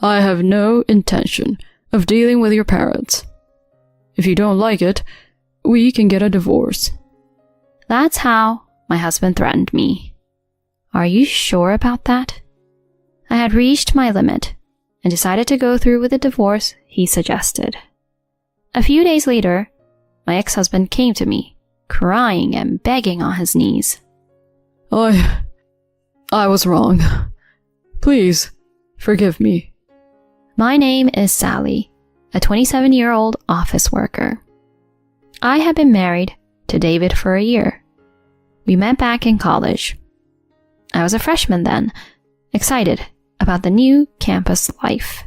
I have no intention of dealing with your parents. If you don't like it, we can get a divorce." That's how my husband threatened me. Are you sure about that? I had reached my limit and decided to go through with the divorce he suggested. A few days later, my ex-husband came to me, crying and begging on his knees. I was wrong. Please, forgive me. My name is Sally, a 27-year-old office worker. I had been married to David for a year. We met back in college. I was a freshman then, excited about the new campus life.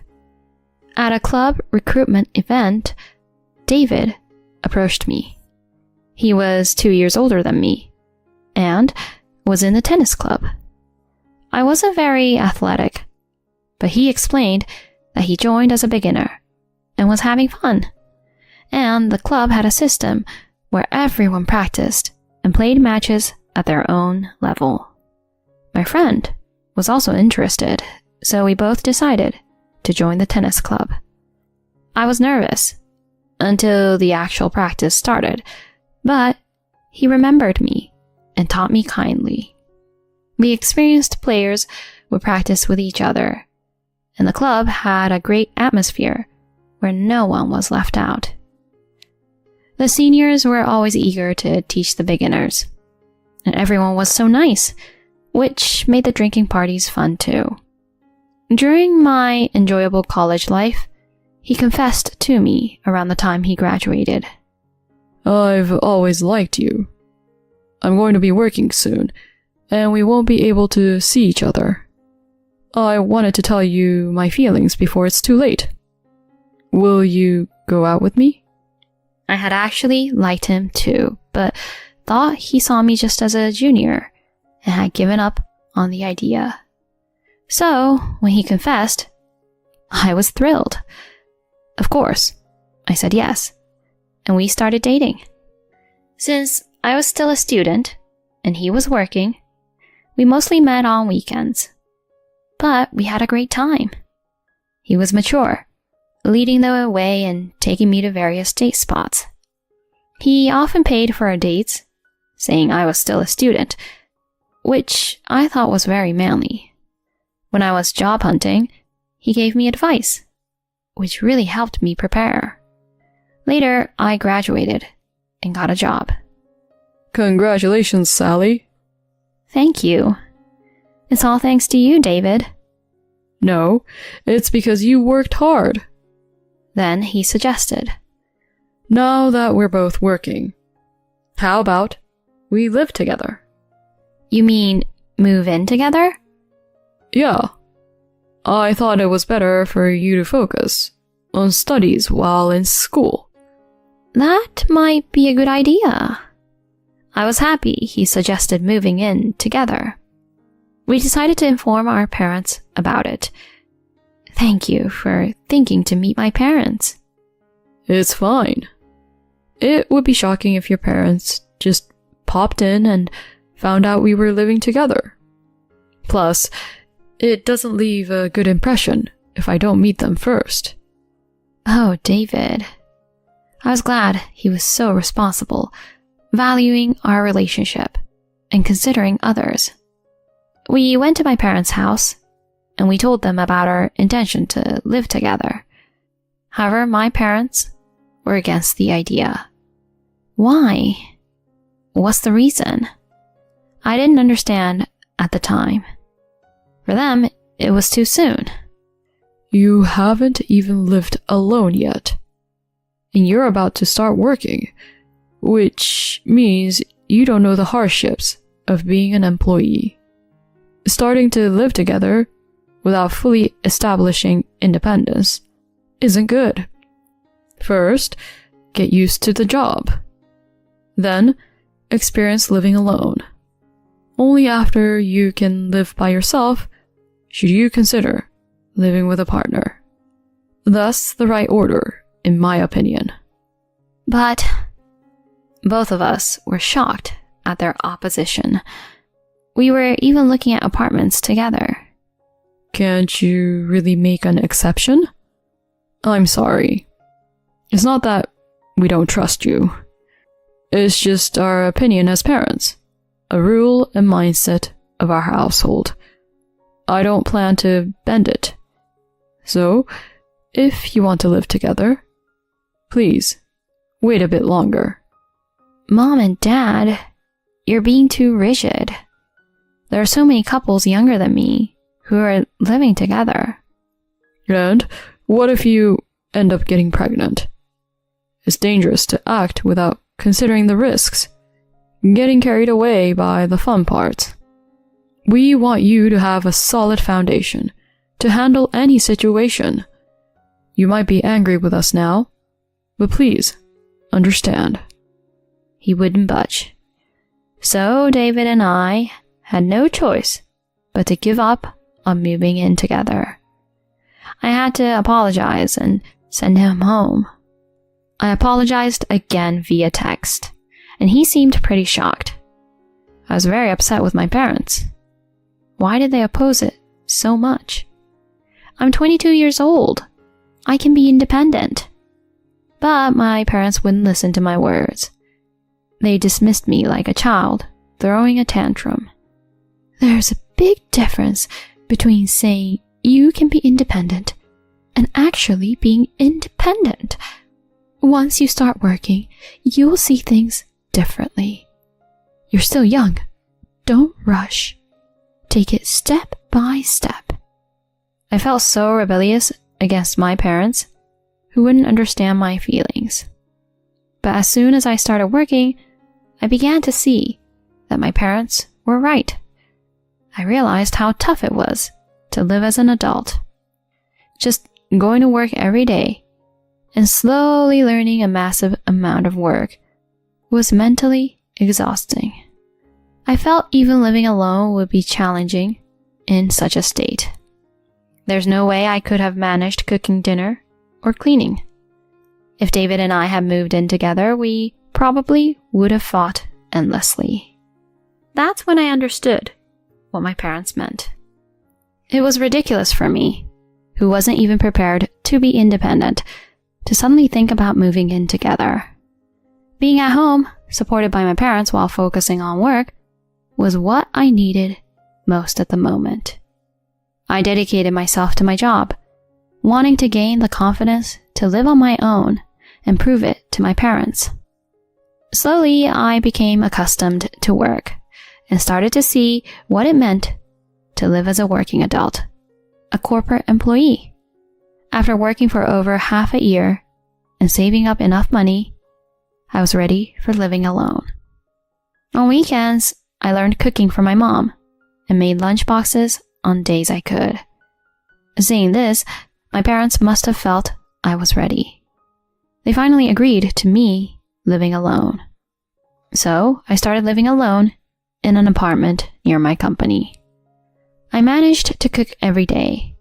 At a club recruitment event, David approached me. He was 2 years older than me and was in the tennis club. I wasn't very athletic, but he explained that he joined as a beginner and was having fun. And the club had a system where everyone practiced and played matches at their own level. My friend was also interested, so we both decided to join the tennis club. I was nervous until the actual practice started, but he remembered me and taught me kindly. We experienced players would practice with each other, and the club had a great atmosphere where no one was left out. The seniors were always eager to teach the beginners, and everyone was so nice, which made the drinking parties fun too. During my enjoyable college life, he confessed to me around the time he graduated. I've always liked you. I'm going to be working soon, and we won't be able to see each other. I wanted to tell you my feelings before it's too late. Will you go out with me? I had actually liked him too, but thought he saw me just as a junior and had given up on the idea. So, when he confessed, I was thrilled. Of course, I said yes, and we started dating. Since I was still a student and he was working, we mostly met on weekends. But we had a great time. He was mature, leading the way and taking me to various date spots. He often paid for our dates, saying I was still a student, which I thought was very manly. When I was job hunting, he gave me advice, which really helped me prepare. Later, I graduated and got a job. Congratulations, Sally. Thank you. It's all thanks to you, David. No, it's because you worked hard. Then he suggested, Now that we're both working, how about we live together? You mean move in together? Yeah. I thought it was better for you to focus on studies while in school. That might be a good idea. I was happy he suggested moving in together. We decided to inform our parents about it. Thank you for thinking to meet my parents. It's fine. It would be shocking if your parents just popped in and found out we were living together. Plus, it doesn't leave a good impression if I don't meet them first. Oh, David. I was glad he was so responsible, valuing our relationship and considering others. We went to my parents' house, and we told them about our intention to live together. However, my parents were against the idea. Why? What's the reason? I didn't understand at the time. For them, it was too soon. You haven't even lived alone yet. And you're about to start working, which means you don't know the hardships of being an employee. Starting to live together without fully establishing independence isn't good. First, get used to the job. Then, experience living alone. Only after you can live by yourself should you consider living with a partner. That's the right order, in my opinion. But both of us were shocked at their opposition. We were even looking at apartments together. Can't you really make an exception? I'm sorry. It's not that we don't trust you. It's just our opinion as parents, a rule and mindset of our household. I don't plan to bend it. So, if you want to live together, please, wait a bit longer. Mom and Dad, you're being too rigid. There are so many couples younger than me who are living together. And what if you end up getting pregnant? It's dangerous to act without considering the risks, getting carried away by the fun parts. We want you to have a solid foundation to handle any situation. You might be angry with us now, but please, understand. He wouldn't budge. So David and I had no choice but to give up on moving in together. I had to apologize and send him home. I apologized again via text, and he seemed pretty shocked. I was very upset with my parents. Why did they oppose it so much? I'm 22 years old. I can be independent. But my parents wouldn't listen to my words. They dismissed me like a child, throwing a tantrum. There's a big difference between saying you can be independent and actually being independent. Once you start working, you'll see things differently. You're still young. Don't rush. Take it step by step. I felt so rebellious against my parents, who wouldn't understand my feelings. But as soon as I started working, I began to see that my parents were right. I realized how tough it was to live as an adult. Just going to work every day and slowly learning a massive amount of work was mentally exhausting. I felt even living alone would be challenging in such a state. There's no way I could have managed cooking dinner or cleaning. If David and I had moved in together, we probably would have fought endlessly. That's when I understood what my parents meant. It was ridiculous for me, who wasn't even prepared to be independent, to suddenly think about moving in together. Being at home, supported by my parents while focusing on work, was what I needed most at the moment. I dedicated myself to my job, wanting to gain the confidence to live on my own and prove it to my parents. Slowly, I became accustomed to work and started to see what it meant to live as a working adult, a corporate employee. After working for over half a year and saving up enough money, I was ready for living alone. On weekends, I learned cooking from my mom and made lunchboxes on days I could. Saying this, my parents must have felt I was ready. They finally agreed to me living alone. So I started living alone in an apartment near my company. I managed to cook every day,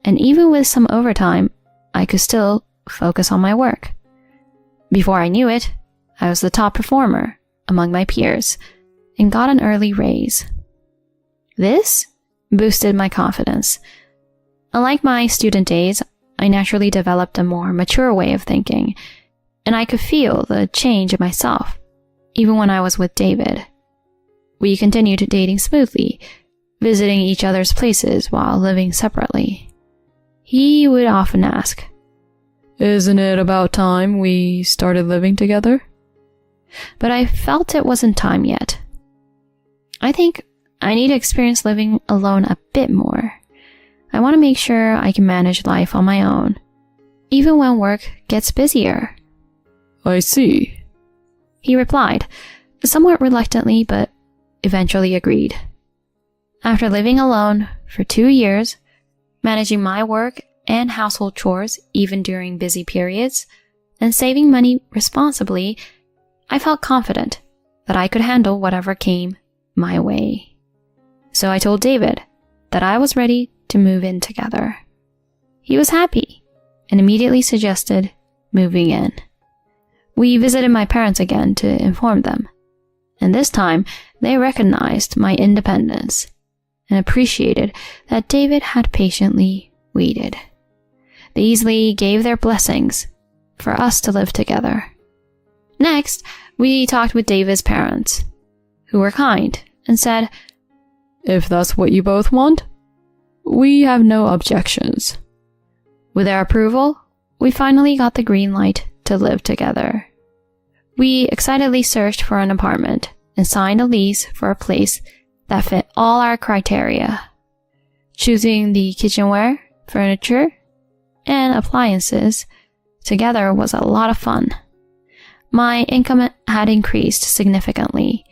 and even with some overtime, I could still focus on my work. Before I knew it, I was the top performer among my peers and got an early raise. This boosted my confidence. Unlike my student days, I naturally developed a more mature way of thinking, and I could feel the change in myself, even when I was with David. We continued dating smoothly, visiting each other's places while living separately. He would often ask, "Isn't it about time we started living together?" But I felt it wasn't time yet. I think I need to experience living alone a bit more. I want to make sure I can manage life on my own, even when work gets busier. I see. He replied, somewhat reluctantly, but eventually agreed. After living alone for 2 years, managing my work and household chores even during busy periods, and saving money responsibly, I felt confident that I could handle whatever came my way. So I told David that I was ready to move in together. He was happy and immediately suggested moving in. We visited my parents again to inform them, and this time they recognized my independence. and appreciated that David had patiently waited. They easily gave their blessings for us to live together. Next, we talked with David's parents, who were kind and said, "If that's what you both want, we have no objections." With their approval, we finally got the green light to live together. We excitedly searched for an apartment and signed a lease for a place that fit all our criteria. Choosing the kitchenware, furniture, and appliances together was a lot of fun. My income had increased significantly,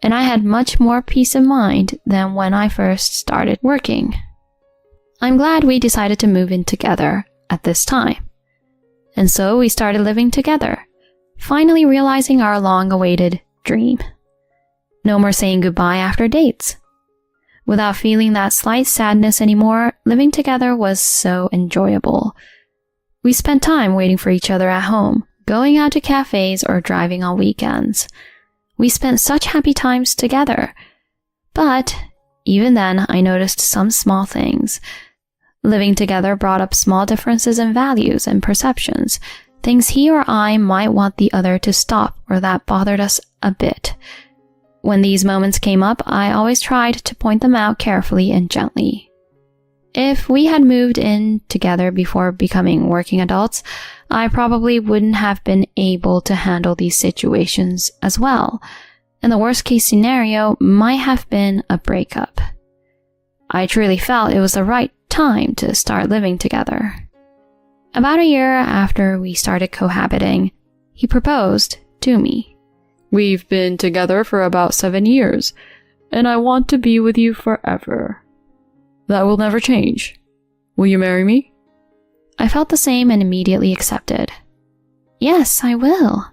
and I had much more peace of mind than when I first started working. I'm glad we decided to move in together at this time. And so we started living together, finally realizing our long-awaited dream. No more saying goodbye after dates. Without feeling that slight sadness anymore, living together was so enjoyable. We spent time waiting for each other at home, going out to cafes or driving on weekends. We spent such happy times together. But even then, I noticed some small things. Living together brought up small differences in values and perceptions, things he or I might want the other to stop or that bothered us a bit. When these moments came up, I always tried to point them out carefully and gently. If we had moved in together before becoming working adults, I probably wouldn't have been able to handle these situations as well, and the worst case scenario might have been a breakup. I truly felt it was the right time to start living together. About a year after we started cohabiting, he proposed to me. "We've been together for about 7 years, and I want to be with you forever. That will never change. Will you marry me?" I felt the same and immediately accepted. Yes, I will.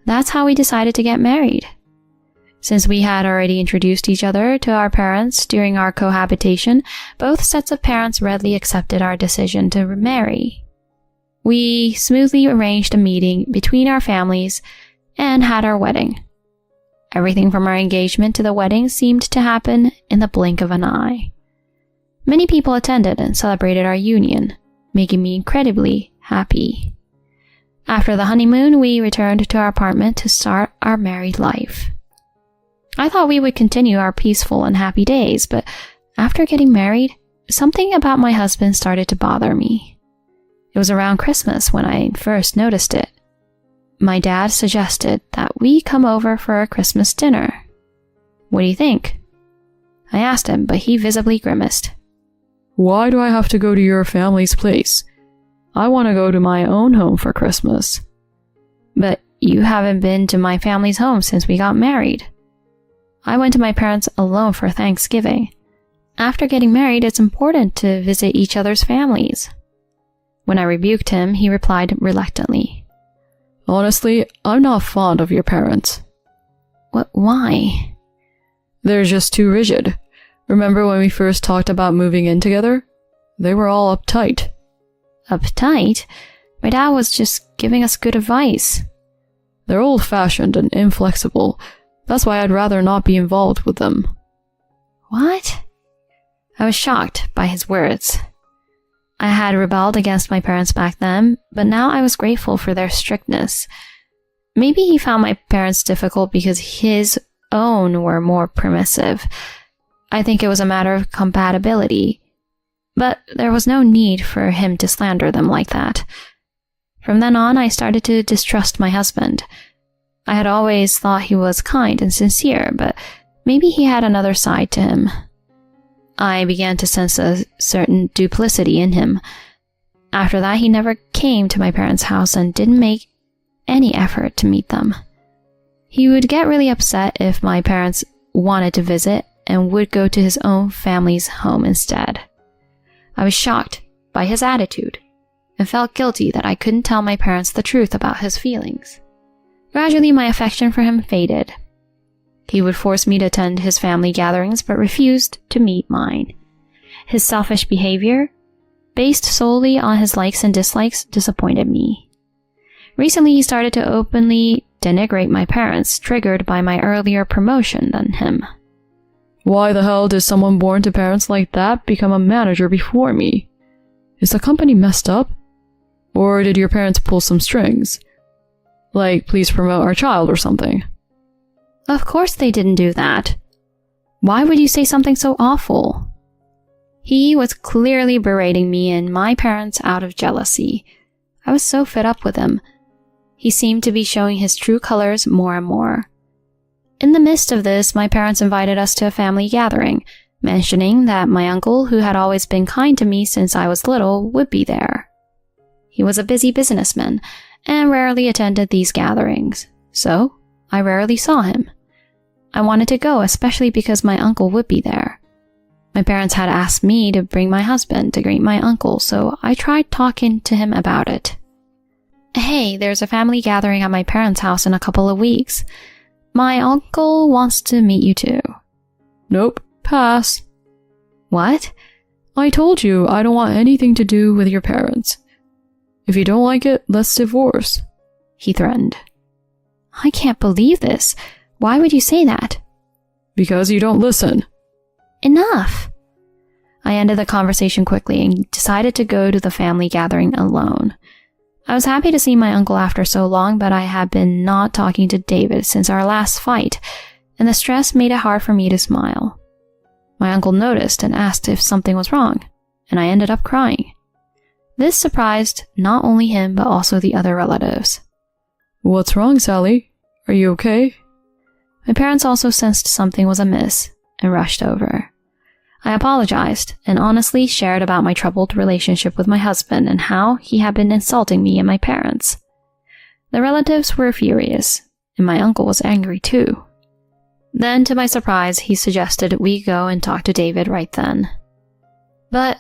That's how we decided to get married. Since we had already introduced each other to our parents during our cohabitation, both sets of parents readily accepted our decision to remarry. We smoothly arranged a meeting between our families and had our wedding. Everything from our engagement to the wedding seemed to happen in the blink of an eye. Many people attended and celebrated our union, making me incredibly happy. After the honeymoon, we returned to our apartment to start our married life. I thought we would continue our peaceful and happy days, but after getting married, something about my husband started to bother me. It was around Christmas when I first noticed it. My dad suggested that we come over for a Christmas dinner. "What do you think?" I asked him, but he visibly grimaced. "Why do I have to go to your family's place? I want to go to my own home for Christmas." "But you haven't been to my family's home since we got married." I went to my parents alone for Thanksgiving. After getting married, it's important to visit each other's families. When I rebuked him, he replied reluctantly, "Honestly, I'm not fond of your parents." Why? "They're just too rigid. Remember when we first talked about moving in together? They were all uptight." Uptight? My dad was just giving us good advice. "They're old-fashioned and inflexible. That's why I'd rather not be involved with them." What? I was shocked by his words. I had rebelled against my parents back then, but now I was grateful for their strictness. Maybe he found my parents difficult because his own were more permissive. I think it was a matter of compatibility. But there was no need for him to slander them like that. From then on, I started to distrust my husband. I had always thought he was kind and sincere, but maybe he had another side to him. I began to sense a certain duplicity in him. After that, he never came to my parents' house and didn't make any effort to meet them. He would get really upset if my parents wanted to visit and would go to his own family's home instead. I was shocked by his attitude and felt guilty that I couldn't tell my parents the truth about his feelings. Gradually, my affection for him faded. He would force me to attend his family gatherings but refused to meet mine. His selfish behavior, based solely on his likes and dislikes, disappointed me. Recently, he started to openly denigrate my parents, triggered by my earlier promotion than him. Why the hell did someone born to parents like that become a manager before me? Is the company messed up? Or did your parents pull some strings? Like, please promote our child or something. Of course they didn't do that. Why would you say something so awful? He was clearly berating me and my parents out of jealousy. I was so fed up with him. He seemed to be showing his true colors more and more. In the midst of this, my parents invited us to a family gathering, mentioning that my uncle, who had always been kind to me since I was little, would be there. He was a busy businessman and rarely attended these gatherings, so I rarely saw him. I wanted to go, especially because my uncle would be there. My parents had asked me to bring my husband to greet my uncle, so I tried talking to him about it. Hey, there's a family gathering at my parents' house in a couple of weeks. My uncle wants to meet you too. Nope, pass. What? I told you I don't want anything to do with your parents. If you don't like it, let's divorce. He threatened. I can't believe this. Why would you say that? Because you don't listen. Enough! I ended the conversation quickly and decided to go to the family gathering alone. I was happy to see my uncle after so long, but I had been not talking to David since our last fight, and the stress made it hard for me to smile. My uncle noticed and asked if something was wrong, and I ended up crying. This surprised not only him but also the other relatives. What's wrong, Sally? Are you okay? My parents also sensed something was amiss and rushed over. I apologized and honestly shared about my troubled relationship with my husband and how he had been insulting me and my parents. The relatives were furious, and my uncle was angry too. Then, to my surprise, he suggested we go and talk to David right then. But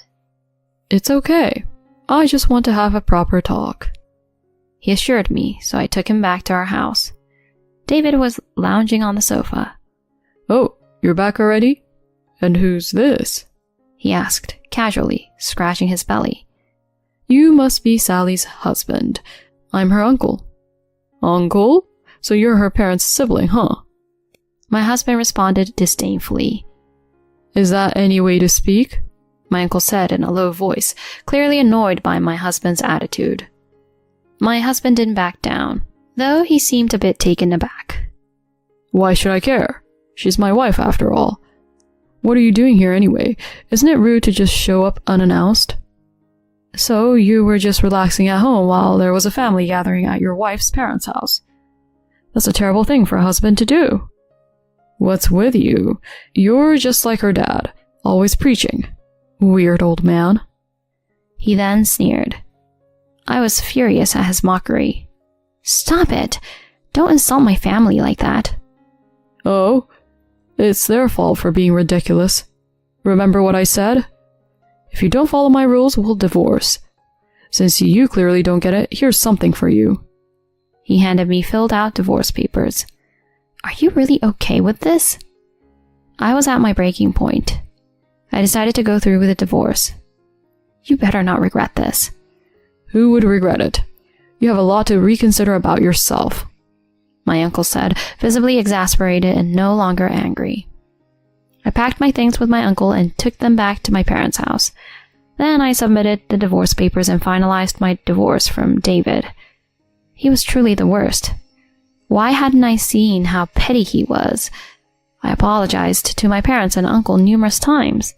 it's okay. I just want to have a proper talk. He assured me, so I took him back to our house. David was lounging on the sofa. Oh, you're back already? And who's this? He asked, casually, scratching his belly. You must be Sally's husband. I'm her uncle. Uncle? So you're her parents' sibling, huh? My husband responded disdainfully. Is that any way to speak? My uncle said in a low voice, clearly annoyed by my husband's attitude. My husband didn't back down, though he seemed a bit taken aback. Why should I care? She's my wife, after all. What are you doing here anyway? Isn't it rude to just show up unannounced? So you were just relaxing at home while there was a family gathering at your wife's parents' house. That's a terrible thing for a husband to do. What's with you? You're just like her dad, always preaching. Weird old man. He then sneered. I was furious at his mockery. Stop it! Don't insult my family like that. Oh? It's their fault for being ridiculous. Remember what I said? If you don't follow my rules, we'll divorce. Since you clearly don't get it, here's something for you. He handed me filled out divorce papers. Are you really okay with this? I was at my breaking point. I decided to go through with the divorce. You better not regret this. Who would regret it? You have a lot to reconsider about yourself. My uncle said, visibly exasperated and no longer angry. I packed my things with my uncle and took them back to my parents' house. Then I submitted the divorce papers and finalized my divorce from David. He was truly the worst. Why hadn't I seen how petty he was? I apologized to my parents and uncle numerous times.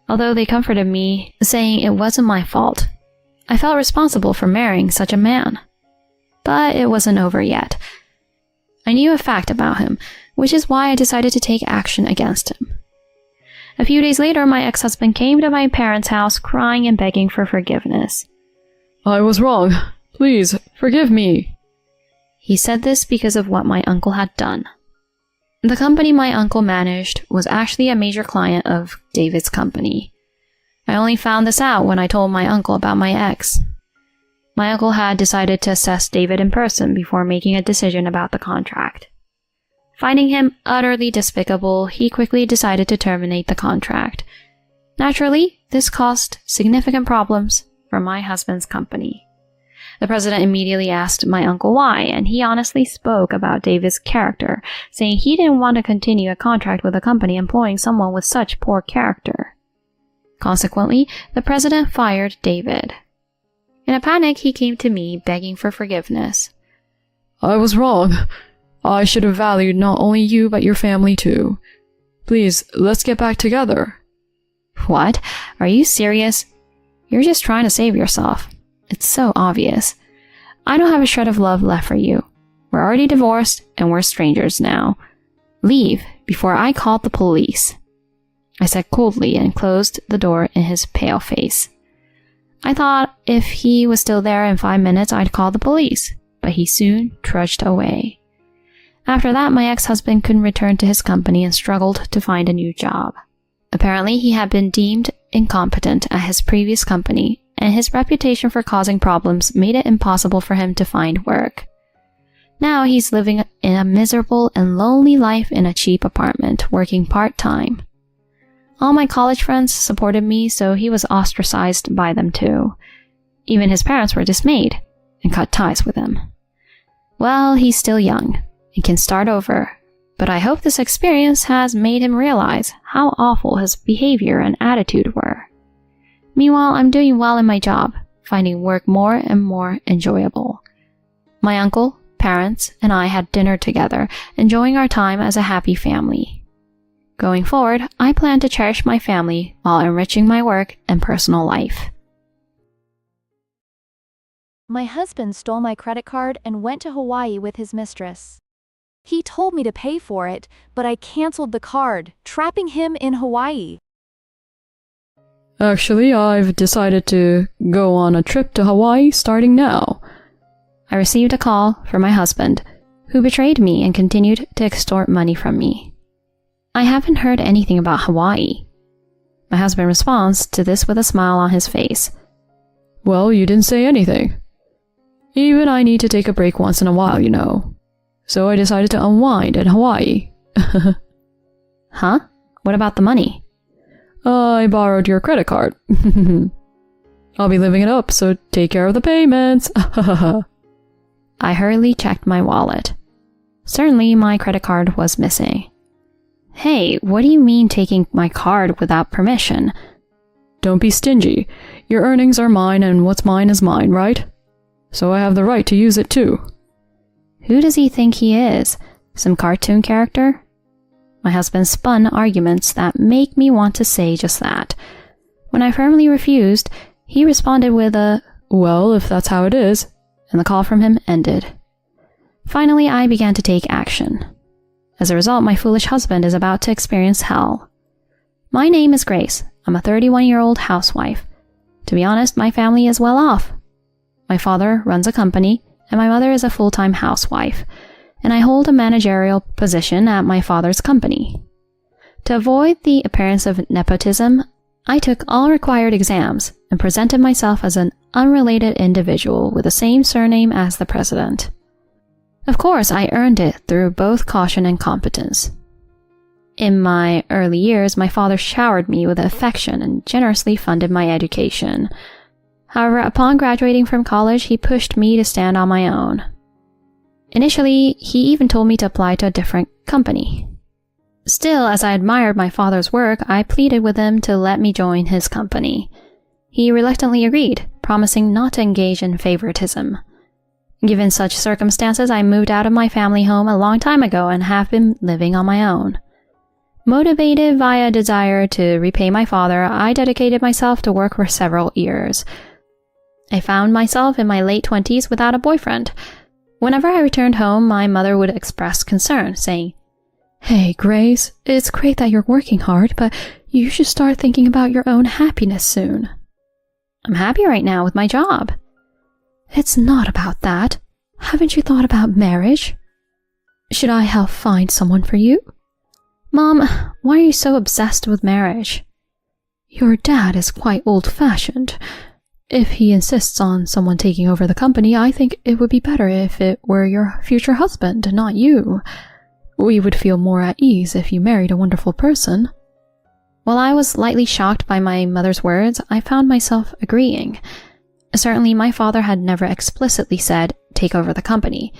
Although they comforted me, saying it wasn't my fault. I felt responsible for marrying such a man. But it wasn't over yet. I knew a fact about him, which is why I decided to take action against him. A few days later, my ex-husband came to my parents' house crying and begging for forgiveness. I was wrong. Please, forgive me. He said this because of what my uncle had done. The company my uncle managed was actually a major client of David's company. I only found this out when I told my uncle about my ex. My uncle had decided to assess David in person before making a decision about the contract. Finding him utterly despicable, he quickly decided to terminate the contract. Naturally, this caused significant problems for my husband's company. The president immediately asked my uncle why, and he honestly spoke about David's character, saying he didn't want to continue a contract with a company employing someone with such poor character. Consequently, the president fired David. In a panic, he came to me begging for forgiveness. I was wrong. I should have valued not only you but your family too. Please, let's get back together. What? Are you serious? You're just trying to save yourself. It's so obvious. I don't have a shred of love left for you. We're already divorced and we're strangers now. Leave before I call the police. I said coldly and closed the door in his pale face. I thought if he was still there in 5 minutes, I'd call the police, but he soon trudged away. After that, my ex-husband couldn't return to his company and struggled to find a new job. Apparently, he had been deemed incompetent at his previous company, and his reputation for causing problems made it impossible for him to find work. Now he's living in a miserable and lonely life in a cheap apartment, working part-time. All my college friends supported me, so he was ostracized by them too. Even his parents were dismayed and cut ties with him. Well, he's still young and can start over, but I hope this experience has made him realize how awful his behavior and attitude were. Meanwhile, I'm doing well in my job, finding work more and more enjoyable. My uncle, parents, and I had dinner together, enjoying our time as a happy family. Going forward, I plan to cherish my family while enriching my work and personal life. My husband stole my credit card and went to Hawaii with his mistress. He told me to pay for it, but I canceled the card, trapping him in Hawaii. Actually, I've decided to go on a trip to Hawaii starting now. I received a call from my husband, who betrayed me and continued to extort money from me. I haven't heard anything about Hawaii. My husband responds to this with a smile on his face. Well, you didn't say anything. Even I need to take a break once in a while, you know. So I decided to unwind in Hawaii. Huh? What about the money? I borrowed your credit card. I'll be living it up, so take care of the payments. I hurriedly checked my wallet. Certainly, my credit card was missing. Hey, what do you mean taking my card without permission? Don't be stingy. Your earnings are mine and what's mine is mine, right? So I have the right to use it too. Who does he think he is? Some cartoon character? My husband spun arguments that make me want to say just that. When I firmly refused, he responded with a, "Well, if that's how it is," and the call from him ended. Finally, I began to take action. As a result, my foolish husband is about to experience hell. My name is Grace. I'm a 31-year-old housewife. To be honest, my family is well off. My father runs a company, and my mother is a full-time housewife, and I hold a managerial position at my father's company. To avoid the appearance of nepotism, I took all required exams and presented myself as an unrelated individual with the same surname as the president. Of course, I earned it through both caution and competence. In my early years, my father showered me with affection and generously funded my education. However, upon graduating from college, he pushed me to stand on my own. Initially, he even told me to apply to a different company. Still, as I admired my father's work, I pleaded with him to let me join his company. He reluctantly agreed, promising not to engage in favoritism. Given such circumstances, I moved out of my family home a long time ago and have been living on my own. Motivated via a desire to repay my father, I dedicated myself to work for several years. I found myself in my late 20s without a boyfriend. Whenever I returned home, my mother would express concern, saying, "Hey, Grace, it's great that you're working hard, but you should start thinking about your own happiness soon." I'm happy right now with my job. It's not about that. Haven't you thought about marriage? Should I help find someone for you? Mom, why are you so obsessed with marriage? Your dad is quite old-fashioned. If he insists on someone taking over the company, I think it would be better if it were your future husband, not you. We would feel more at ease if you married a wonderful person. While I was lightly shocked by my mother's words, I found myself agreeing. Certainly, my father had never explicitly said, take over the company.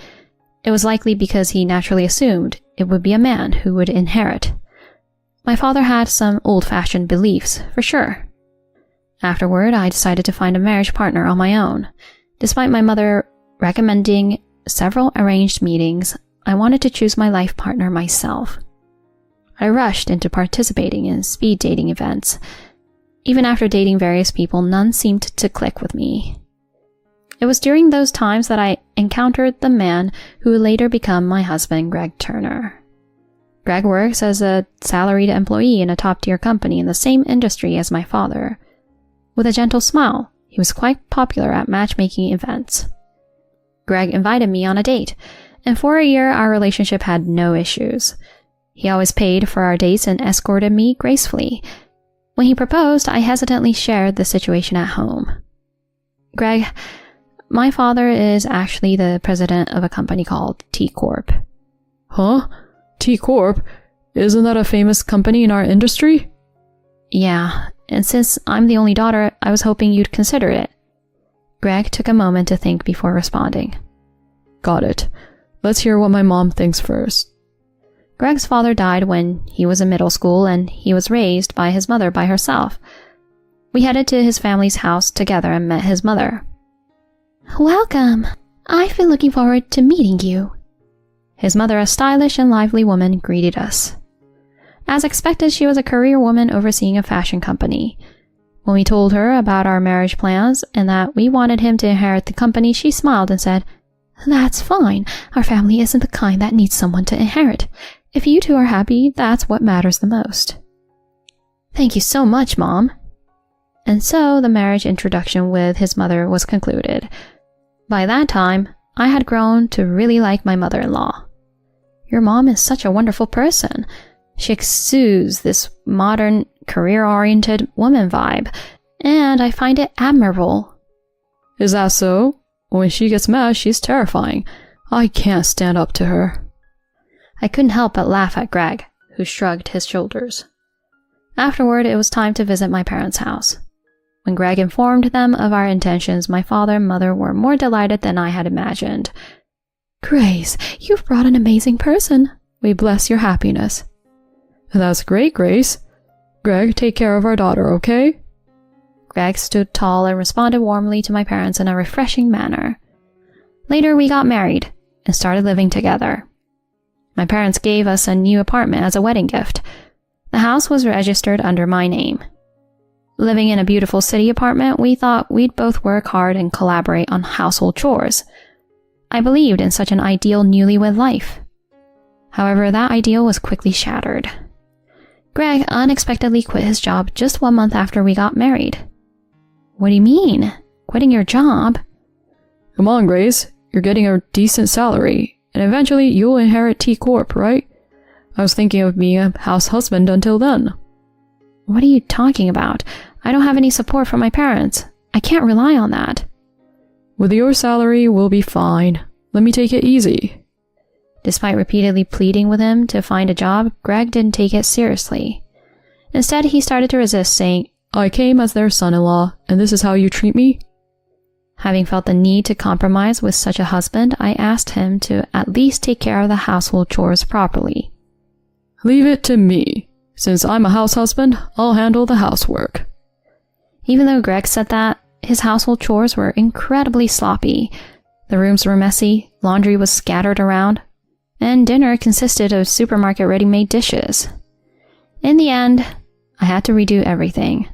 It was likely because he naturally assumed it would be a man who would inherit. My father had some old-fashioned beliefs, for sure. Afterward, I decided to find a marriage partner on my own. Despite my mother recommending several arranged meetings, I wanted to choose my life partner myself. I rushed into participating in speed dating events. Even after dating various people, none seemed to click with me. It was during those times that I encountered the man who would later become my husband, Greg Turner. Greg works as a salaried employee in a top-tier company in the same industry as my father. With a gentle smile, he was quite popular at matchmaking events. Greg invited me on a date, and for a year our relationship had no issues. He always paid for our dates and escorted me gracefully. When he proposed, I hesitantly shared the situation at home. Greg, my father is actually the president of a company called T Corp. Huh? T Corp? Isn't that a famous company in our industry? Yeah, and since I'm the only daughter, I was hoping you'd consider it. Greg took a moment to think before responding. Got it. Let's hear what my mom thinks first. Greg's father died when he was in middle school, and he was raised by his mother by herself. We headed to his family's house together and met his mother. Welcome. I've been looking forward to meeting you. His mother, a stylish and lively woman, greeted us. As expected, she was a career woman overseeing a fashion company. When we told her about our marriage plans and that we wanted him to inherit the company, she smiled and said, "That's fine. Our family isn't the kind that needs someone to inherit. If you two are happy, that's what matters the most." Thank you so much, Mom. And so the marriage introduction with his mother was concluded. By that time, I had grown to really like my mother-in-law. Your mom is such a wonderful person. She exudes this modern, career-oriented woman vibe, and I find it admirable. Is that so? When she gets mad, she's terrifying. I can't stand up to her. I couldn't help but laugh at Greg, who shrugged his shoulders. Afterward, it was time to visit my parents' house. When Greg informed them of our intentions, my father and mother were more delighted than I had imagined. Grace, you've brought an amazing person. We bless your happiness. That's great, Grace. Greg, take care of our daughter, okay? Greg stood tall and responded warmly to my parents in a refreshing manner. Later, we got married and started living together. My parents gave us a new apartment as a wedding gift. The house was registered under my name. Living in a beautiful city apartment, we thought we'd both work hard and collaborate on household chores. I believed in such an ideal newlywed life. However, that ideal was quickly shattered. Greg unexpectedly quit his job just 1 month after we got married. What do you mean? Quitting your job? Come on, Grace. You're getting a decent salary, and eventually you'll inherit T Corp, right? I was thinking of being a house husband until then. What are you talking about? I don't have any support from my parents. I can't rely on that. With your salary, we'll be fine. Let me take it easy. Despite repeatedly pleading with him to find a job, Greg didn't take it seriously. Instead, he started to resist, saying, I came as their son-in-law, and this is how you treat me? Having felt the need to compromise with such a husband, I asked him to at least take care of the household chores properly. Leave it to me. Since I'm a house husband, I'll handle the housework. Even though Greg said that, his household chores were incredibly sloppy. The rooms were messy, laundry was scattered around, and dinner consisted of supermarket ready-made dishes. In the end, I had to redo everything.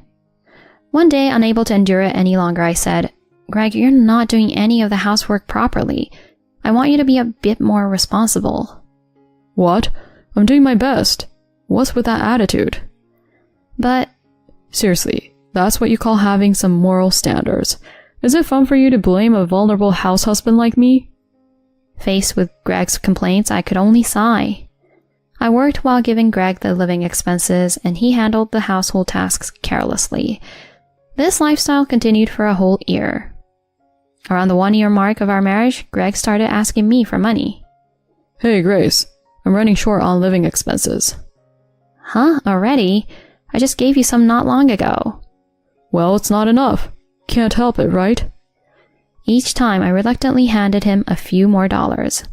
One day, unable to endure it any longer, I said, Greg, you're not doing any of the housework properly. I want you to be a bit more responsible. What? I'm doing my best. What's with that attitude? But... Seriously, that's what you call having some moral standards. Is it fun for you to blame a vulnerable house husband like me? Faced with Greg's complaints, I could only sigh. I worked while giving Greg the living expenses, and he handled the household tasks carelessly. This lifestyle continued for a whole year. Around the 1-year mark of our marriage, Greg started asking me for money. Hey, Grace, I'm running short on living expenses. Huh? Already? I just gave you some not long ago. Well, it's not enough. Can't help it, right? Each time I reluctantly handed him a few more dollars.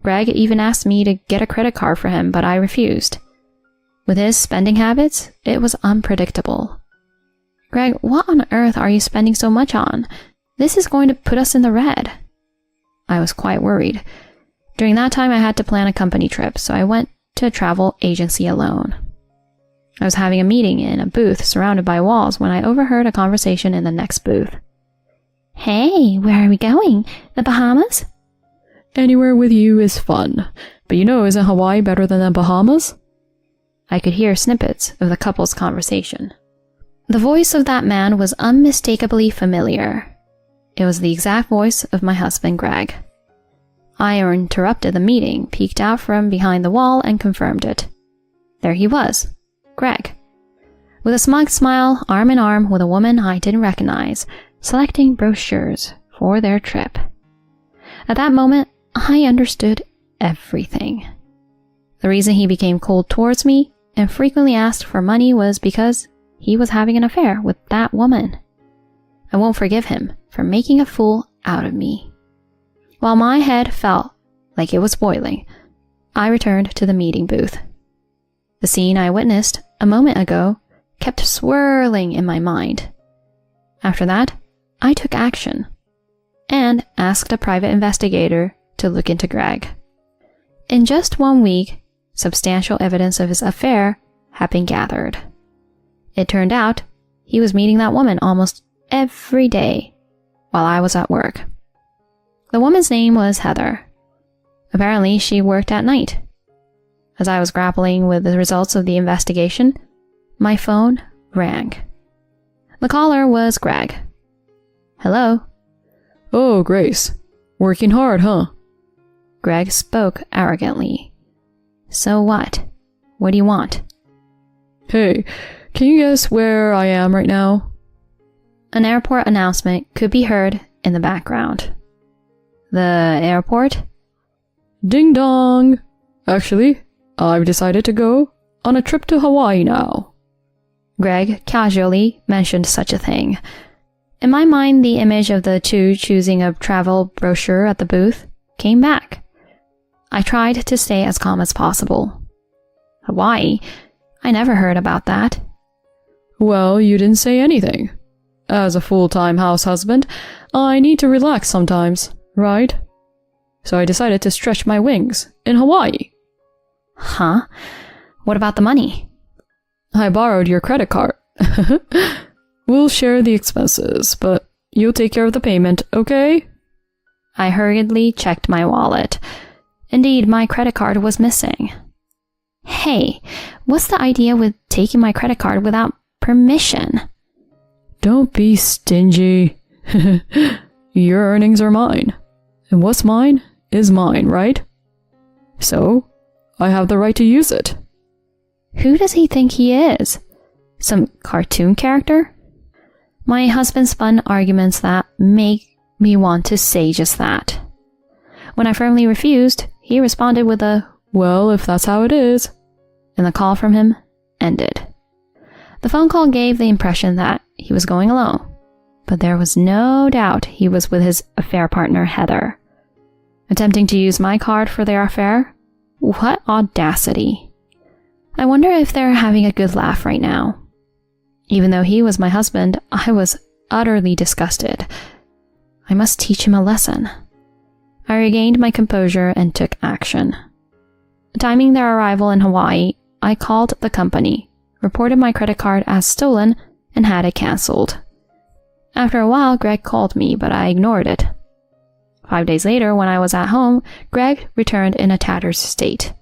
Greg even asked me to get a credit card for him, but I refused. With his spending habits, it was unpredictable. Greg, what on earth are you spending so much on? This is going to put us in the red. I was quite worried. During that time, I had to plan a company trip, so I went to a travel agency alone. I was having a meeting in a booth surrounded by walls when I overheard a conversation in the next booth. Hey, where are we going? The Bahamas? Anywhere with you is fun. But isn't Hawaii better than the Bahamas? I could hear snippets of the couple's conversation. The voice of that man was unmistakably familiar. It was the exact voice of my husband, Greg. I interrupted the meeting, peeked out from behind the wall, and confirmed it. There he was, Greg, with a smug smile, arm in arm with a woman I didn't recognize, selecting brochures for their trip. At that moment, I understood everything. The reason he became cold towards me and frequently asked for money was because he was having an affair with that woman. I won't forgive him for making a fool out of me. While my head felt like it was boiling, I returned to the meeting booth. The scene I witnessed a moment ago kept swirling in my mind. After that, I took action and asked a private investigator to look into Greg. In just 1 week, substantial evidence of his affair had been gathered. It turned out he was meeting that woman almost every day while I was at work. The woman's name was Heather. Apparently, she worked at night. As I was grappling with the results of the investigation, my phone rang. The caller was Greg. Hello? Oh, Grace. Working hard, huh? Greg spoke arrogantly. So what? What do you want? Hey, can you guess where I am right now? An airport announcement could be heard in the background. The airport? Ding dong! Actually, I've decided to go on a trip to Hawaii now. Greg casually mentioned such a thing. In my mind, the image of the two choosing a travel brochure at the booth came back. I tried to stay as calm as possible. Hawaii? I never heard about that. Well, you didn't say anything. As a full-time house husband, I need to relax sometimes, right? So I decided to stretch my wings in Hawaii. Huh? What about the money? I borrowed your credit card. We'll share the expenses, but you'll take care of the payment, okay? I hurriedly checked my wallet. Indeed, my credit card was missing. Hey, what's the idea with taking my credit card without permission? Don't be stingy. Your earnings are mine. And what's mine is mine, right? So, I have the right to use it. Who does he think he is? Some cartoon character? My husband spun arguments that make me want to say just that. When I firmly refused, he responded with a, "Well, if that's how it is," and the call from him ended. The phone call gave the impression that he was going alone, but there was no doubt he was with his affair partner, Heather. Attempting to use my card for their affair? What audacity. I wonder if they're having a good laugh right now. Even though he was my husband, I was utterly disgusted. I must teach him a lesson. I regained my composure and took action. Timing their arrival in Hawaii, I called the company, reported my credit card as stolen, and had it cancelled. After a while, Greg called me, but I ignored it. 5 days later, when I was at home, Greg returned in a tattered state.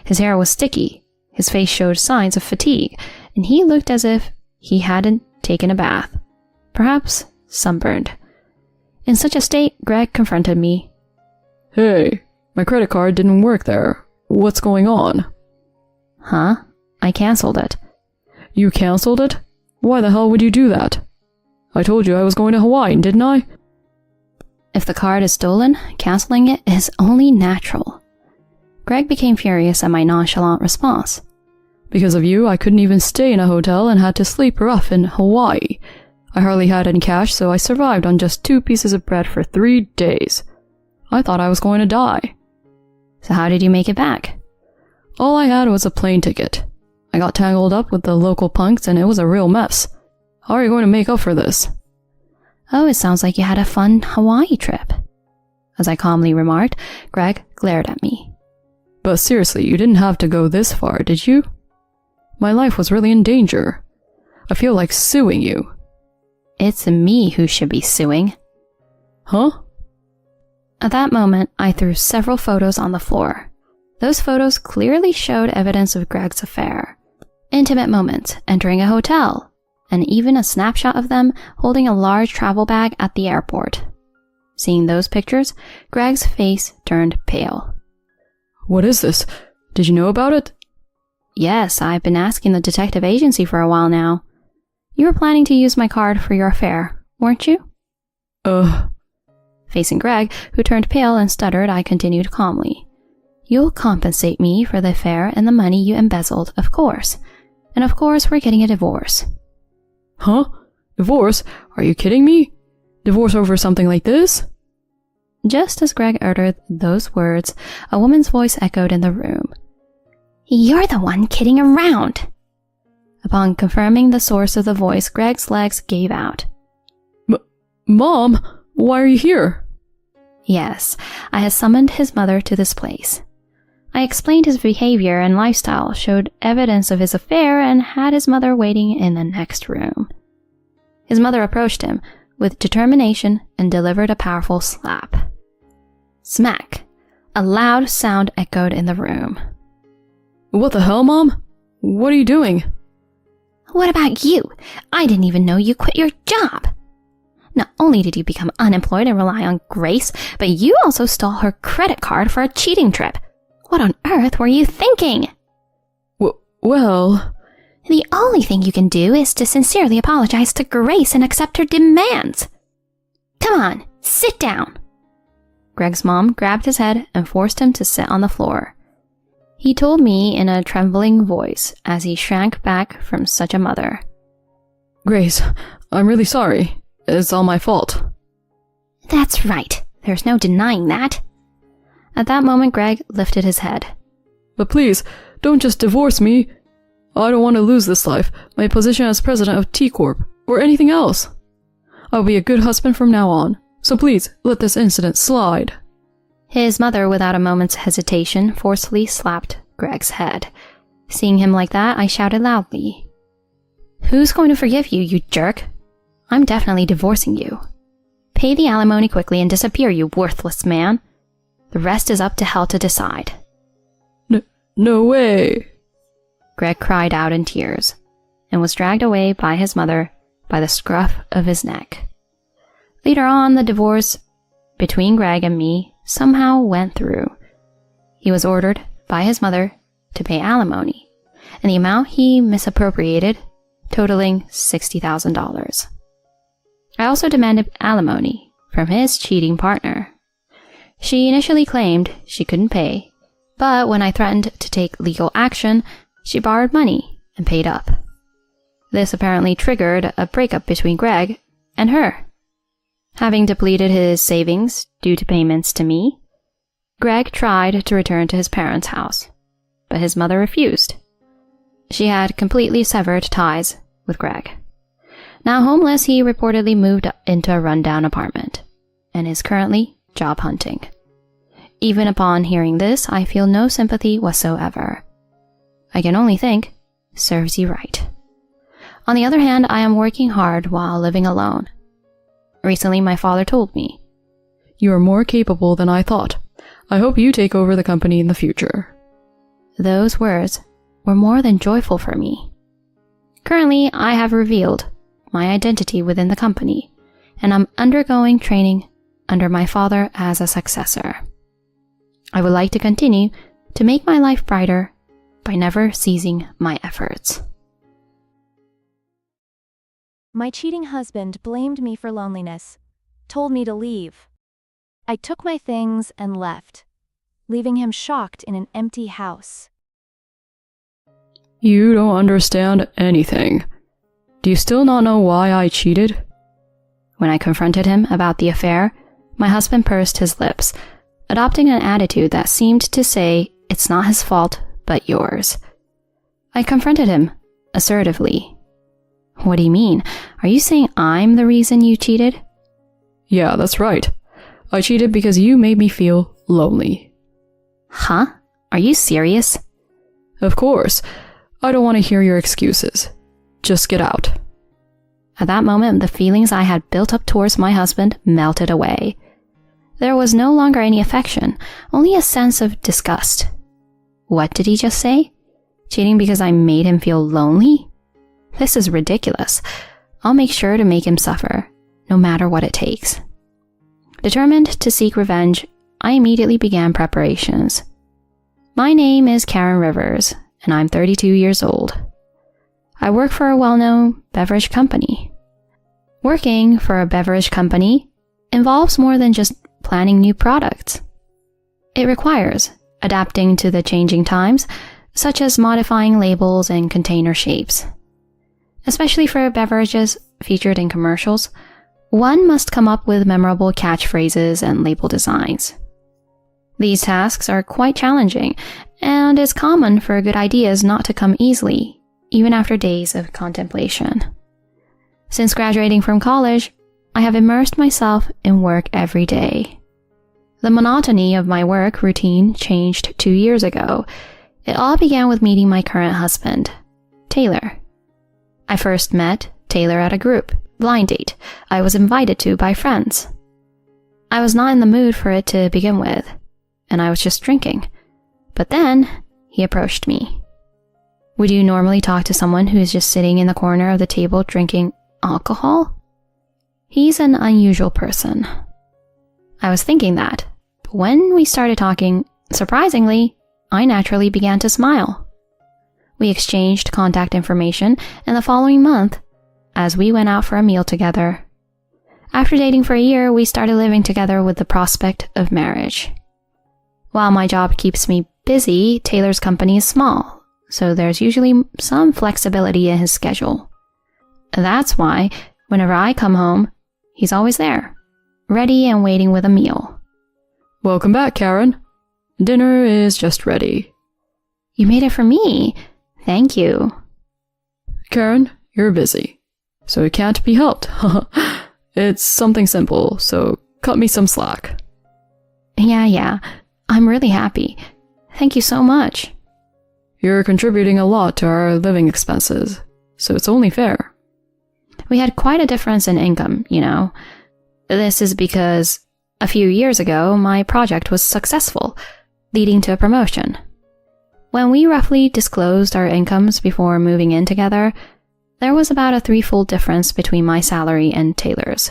His hair was sticky, his face showed signs of fatigue, and he looked as if he hadn't taken a bath, perhaps sunburned. In such a state, Greg confronted me. Hey, my credit card didn't work there. What's going on? Huh? I cancelled it. You cancelled it? Why the hell would you do that? I told you I was going to Hawaii, didn't I? If the card is stolen, cancelling it is only natural. Greg became furious at my nonchalant response. Because of you, I couldn't even stay in a hotel and had to sleep rough in Hawaii. I hardly had any cash, so I survived on just 2 pieces of bread for 3 days. I thought I was going to die. So how did you make it back? All I had was a plane ticket. I got tangled up with the local punks and it was a real mess. How are you going to make up for this? Oh, it sounds like you had a fun Hawaii trip. As I calmly remarked, Greg glared at me. But seriously, you didn't have to go this far, did you? My life was really in danger. I feel like suing you. It's me who should be suing. Huh? At that moment, I threw several photos on the floor. Those photos clearly showed evidence of Greg's affair. Intimate moments, entering a hotel, and even a snapshot of them holding a large travel bag at the airport. Seeing those pictures, Greg's face turned pale. What is this? Did you know about it? Yes, I've been asking the detective agency for a while now. You were planning to use my card for your affair, weren't you? Facing Greg, who turned pale and stuttered, I continued calmly. You'll compensate me for the affair and the money you embezzled, of course. And of course, we're getting a divorce. Huh? Divorce? Are you kidding me? Divorce over something like this? Just as Greg uttered those words, a woman's voice echoed in the room. You're the one kidding around. Upon confirming the source of the voice, Greg's legs gave out. Mom, why are you here? Yes, I had summoned his mother to this place. I explained his behavior and lifestyle, showed evidence of his affair, and had his mother waiting in the next room. His mother approached him with determination and delivered a powerful slap. Smack! A loud sound echoed in the room. What the hell, Mom? What are you doing? What about you? I didn't even know you quit your job. Not only did you become unemployed and rely on Grace, but you also stole her credit card for a cheating trip. What on earth were you thinking? Well... The only thing you can do is to sincerely apologize to Grace and accept her demands. Come on, sit down. Greg's mom grabbed his head and forced him to sit on the floor. He told me in a trembling voice as he shrank back from such a mother. Grace, I'm really sorry. It's all my fault. That's right. There's no denying that. At that moment, Greg lifted his head. But please, don't just divorce me. I don't want to lose this life, my position as president of T Corp, or anything else. I'll be a good husband from now on, so please let this incident slide. His mother, without a moment's hesitation, forcefully slapped Greg's head. Seeing him like that, I shouted loudly. Who's going to forgive you, you jerk? I'm definitely divorcing you. Pay the alimony quickly and disappear, you worthless man. The rest is up to hell to decide. No way. Greg cried out in tears and was dragged away by his mother by the scruff of his neck. Later on, the divorce between Greg and me somehow went through. He was ordered by his mother to pay alimony, and the amount he misappropriated totaling $60,000. I also demanded alimony from his cheating partner. She initially claimed she couldn't pay, but when I threatened to take legal action, she borrowed money and paid up. This apparently triggered a breakup between Greg and her. Having depleted his savings due to payments to me, Greg tried to return to his parents' house, but his mother refused. She had completely severed ties with Greg. Now homeless, he reportedly moved into a rundown apartment and is currently job hunting. Even upon hearing this, I feel no sympathy whatsoever. I can only think, serves you right. On the other hand, I am working hard while living alone. Recently, my father told me, You are more capable than I thought. I hope you take over the company in the future. Those words were more than joyful for me. Currently, I have revealed my identity within the company, and I'm undergoing training under my father as a successor. I would like to continue to make my life brighter by never ceasing my efforts. My cheating husband blamed me for loneliness, told me to leave. I took my things and left, leaving him shocked in an empty house. You don't understand anything. Do you still not know why I cheated? When I confronted him about the affair, my husband pursed his lips, adopting an attitude that seemed to say it's not his fault, but yours. I confronted him assertively. What do you mean? Are you saying I'm the reason you cheated? Yeah, that's right. I cheated because you made me feel lonely. Huh? Are you serious? Of course. I don't want to hear your excuses. Just get out. At that moment, the feelings I had built up towards my husband melted away. There was no longer any affection, only a sense of disgust. What did he just say? Cheating because I made him feel lonely? This is ridiculous. I'll make sure to make him suffer, no matter what it takes. Determined to seek revenge, I immediately began preparations. My name is Karen Rivers, and I'm 32 years old. I work for a well-known beverage company. Working for a beverage company involves more than just planning new products. It requires adapting to the changing times, such as modifying labels and container shapes. Especially for beverages featured in commercials, one must come up with memorable catchphrases and label designs. These tasks are quite challenging, and it's common for good ideas not to come easily, even after days of contemplation. Since graduating from college, I have immersed myself in work every day. The monotony of my work routine changed 2 years ago. It all began with meeting my current husband, Taylor. I first met Taylor at a group blind date I was invited to by friends. I was not in the mood for it to begin with, and I was just drinking. But then, he approached me. Would you normally talk to someone who is just sitting in the corner of the table drinking alcohol? He's an unusual person. I was thinking that, but when we started talking, surprisingly, I naturally began to smile. We exchanged contact information, and the following month, as we went out for a meal together. After dating for a year, we started living together with the prospect of marriage. While my job keeps me busy, Taylor's company is small, so there's usually some flexibility in his schedule. That's why, whenever I come home, he's always there, ready and waiting with a meal. Welcome back, Karen. Dinner is just ready. You made it for me. Thank you. Karen, you're busy, so it can't be helped. It's something simple, so cut me some slack. Yeah. I'm really happy. Thank you so much. You're contributing a lot to our living expenses, so it's only fair. We had quite a difference in income, you know. This is because a few years ago, my project was successful, leading to a promotion. When we roughly disclosed our incomes before moving in together, there was about a threefold difference between my salary and Taylor's.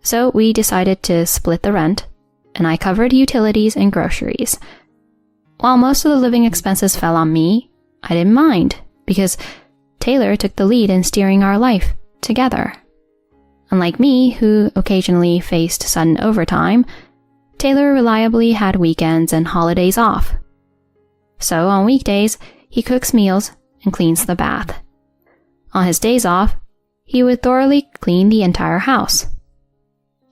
So we decided to split the rent, and I covered utilities and groceries. While most of the living expenses fell on me, I didn't mind, because Taylor took the lead in steering our life together. Unlike me, who occasionally faced sudden overtime, Taylor reliably had weekends and holidays off. So on weekdays, he cooks meals and cleans the bath. On his days off, he would thoroughly clean the entire house.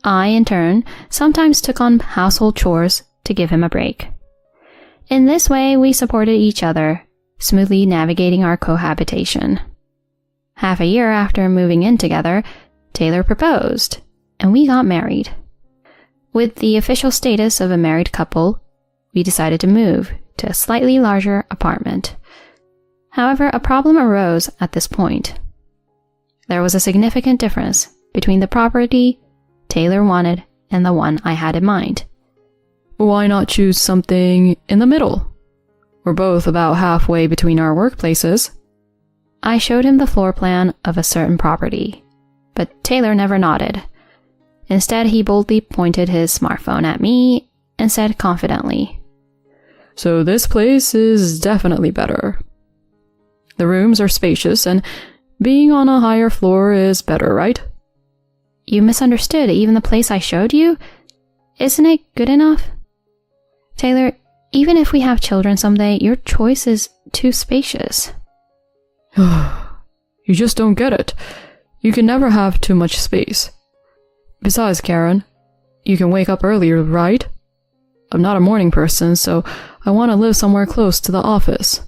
I, in turn, sometimes took on household chores to give him a break. In this way, we supported each other, smoothly navigating our cohabitation. Half a year after moving in together, Taylor proposed, and we got married. With the official status of a married couple, we decided to move to a slightly larger apartment. However, a problem arose at this point. There was a significant difference between the property Taylor wanted and the one I had in mind. Why not choose something in the middle? We're both about halfway between our workplaces. I showed him the floor plan of a certain property, but Taylor never nodded. Instead, he boldly pointed his smartphone at me and said confidently, So this place is definitely better. The rooms are spacious, and being on a higher floor is better, right? You misunderstood even the place I showed you? Isn't it good enough? Taylor, even if we have children someday, your choice is too spacious. You just don't get it. You can never have too much space. Besides, Karen, you can wake up earlier, right? I'm not a morning person, so I want to live somewhere close to the office.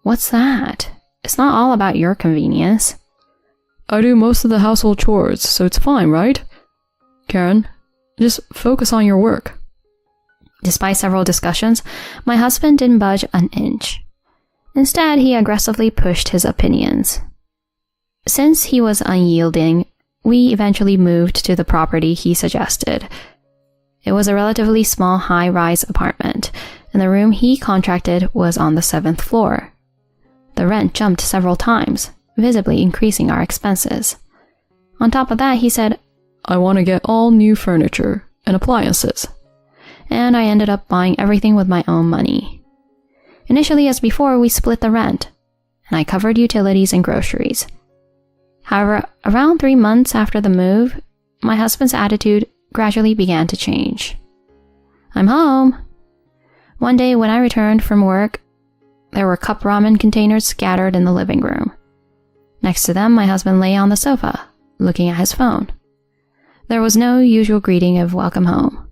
What's that? It's not all about your convenience. I do most of the household chores, so it's fine, right? Karen, just focus on your work. Despite several discussions, my husband didn't budge an inch. Instead, he aggressively pushed his opinions. Since he was unyielding, we eventually moved to the property he suggested. It was a relatively small high-rise apartment, and the room he contracted was on the 7th floor. The rent jumped several times, visibly increasing our expenses. On top of that, he said, I want to get all new furniture and appliances. And I ended up buying everything with my own money. Initially, as before, we split the rent, and I covered utilities and groceries. However, around 3 months after the move, my husband's attitude gradually began to change. I'm home. One day when I returned from work, there were cup ramen containers scattered in the living room. Next to them, my husband lay on the sofa, looking at his phone. There was no usual greeting of welcome home.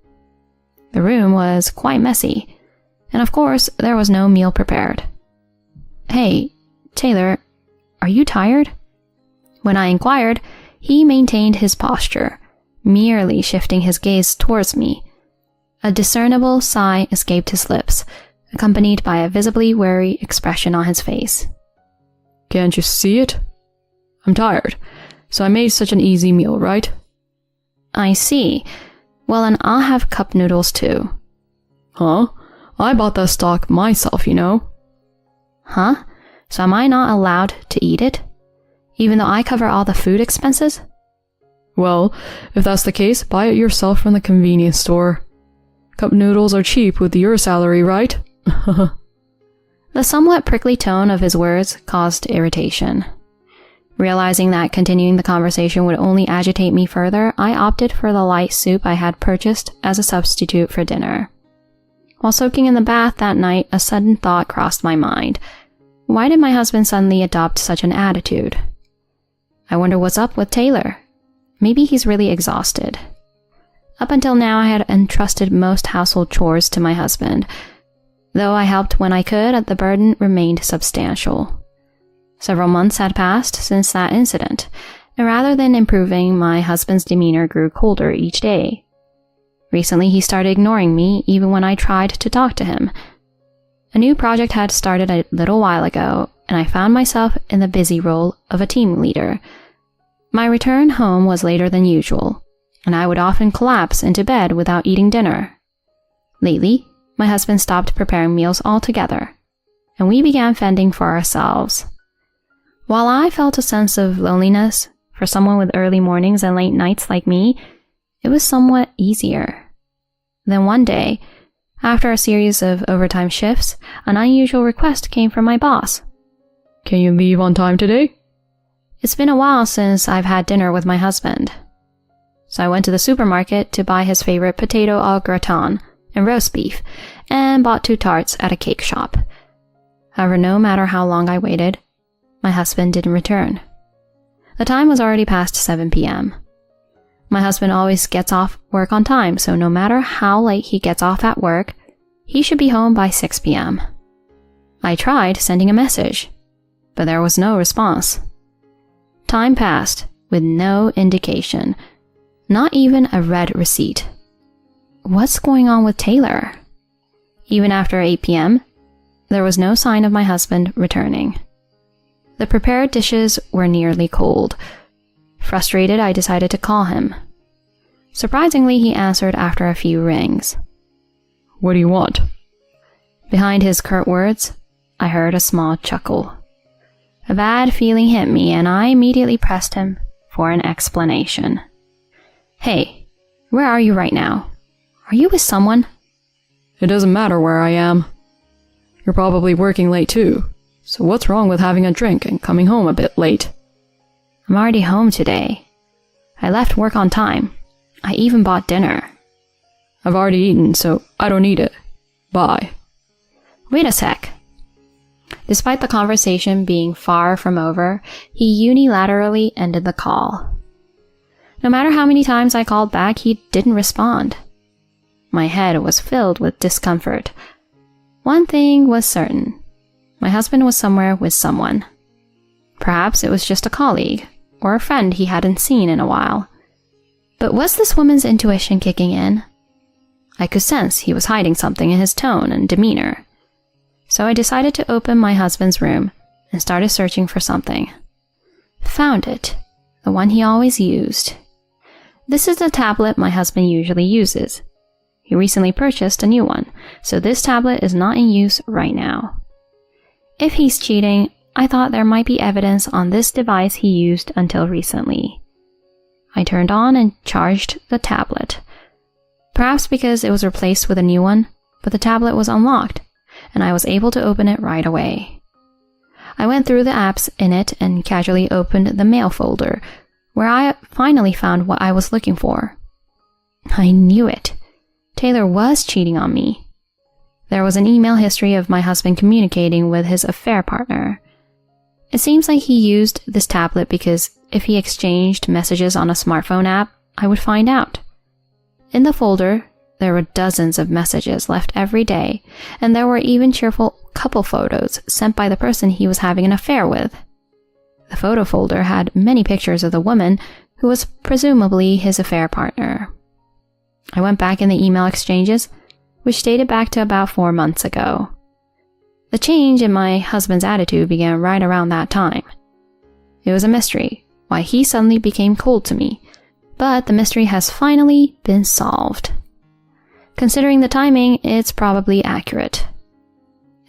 The room was quite messy, and of course, there was no meal prepared. Hey, Taylor, are you tired? When I inquired, he maintained his posture, merely shifting his gaze towards me. A discernible sigh escaped his lips, accompanied by a visibly weary expression on his face. Can't you see it? I'm tired, so I made such an easy meal, right? I see. Well, then I'll have cup noodles too. Huh? I bought that stock myself, you know. Huh? So am I not allowed to eat it? Even though I cover all the food expenses? Well, if that's the case, buy it yourself from the convenience store. Cup noodles are cheap with your salary, right? The somewhat prickly tone of his words caused irritation. Realizing that continuing the conversation would only agitate me further, I opted for the light soup I had purchased as a substitute for dinner. While soaking in the bath that night, a sudden thought crossed my mind. Why did my husband suddenly adopt such an attitude? I wonder what's up with Taylor. Maybe he's really exhausted. Up until now, I had entrusted most household chores to my husband. Though I helped when I could, the burden remained substantial. Several months had passed since that incident, and rather than improving, my husband's demeanor grew colder each day. Recently, he started ignoring me even when I tried to talk to him. A new project had started a little while ago, and I found myself in the busy role of a team leader. My return home was later than usual, and I would often collapse into bed without eating dinner. Lately, my husband stopped preparing meals altogether, and we began fending for ourselves. While I felt a sense of loneliness, for someone with early mornings and late nights like me, it was somewhat easier. Then one day, after a series of overtime shifts, an unusual request came from my boss. Can you leave on time today? It's been a while since I've had dinner with my husband. So I went to the supermarket to buy his favorite potato au gratin and roast beef, and bought 2 tarts at a cake shop. However, no matter how long I waited, my husband didn't return. The time was already past 7 p.m. My husband always gets off work on time, so no matter how late he gets off at work, he should be home by 6 p.m. I tried sending a message, but there was no response. Time passed with no indication, not even a red receipt. What's going on with Taylor? Even after 8 p.m., there was no sign of my husband returning. The prepared dishes were nearly cold. Frustrated, I decided to call him. Surprisingly, he answered after a few rings. What do you want? Behind his curt words, I heard a small chuckle. A bad feeling hit me, and I immediately pressed him for an explanation. Hey, where are you right now? Are you with someone? It doesn't matter where I am. You're probably working late too, so what's wrong with having a drink and coming home a bit late? I'm already home today. I left work on time. I even bought dinner. I've already eaten, so I don't need it. Bye. Wait a sec. Despite the conversation being far from over, he unilaterally ended the call. No matter how many times I called back, he didn't respond. My head was filled with discomfort. One thing was certain. My husband was somewhere with someone. Perhaps it was just a colleague, or a friend he hadn't seen in a while. But was this woman's intuition kicking in? I could sense he was hiding something in his tone and demeanor. So I decided to open my husband's room and started searching for something. Found it, the one he always used. This is the tablet my husband usually uses. He recently purchased a new one, so this tablet is not in use right now. If he's cheating, I thought there might be evidence on this device he used until recently. I turned on and charged the tablet. Perhaps because it was replaced with a new one, but the tablet was unlocked, and I was able to open it right away. I went through the apps in it and casually opened the mail folder, where I finally found what I was looking for. I knew it. Taylor was cheating on me. There was an email history of my husband communicating with his affair partner. It seems like he used this tablet because if he exchanged messages on a smartphone app, I would find out. In the folder, there were dozens of messages left every day, and there were even cheerful couple photos sent by the person he was having an affair with. The photo folder had many pictures of the woman who was presumably his affair partner. I went back in the email exchanges, which dated back to about 4 months ago. The change in my husband's attitude began right around that time. It was a mystery why he suddenly became cold to me, but the mystery has finally been solved. Considering the timing, it's probably accurate.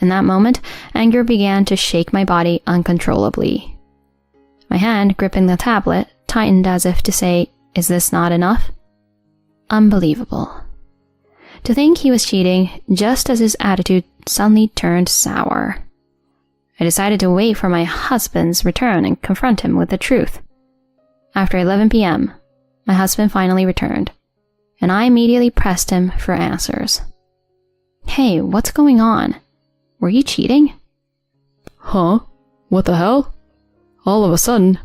In that moment, anger began to shake my body uncontrollably. My hand gripping the tablet tightened as if to say, "Is this not enough?" Unbelievable. To think he was cheating just as his attitude suddenly turned sour. I decided to wait for my husband's return and confront him with the truth. After 11 p.m., my husband finally returned, and I immediately pressed him for answers. "Hey, what's going on? Were you cheating?" Huh? What the hell? All of a sudden,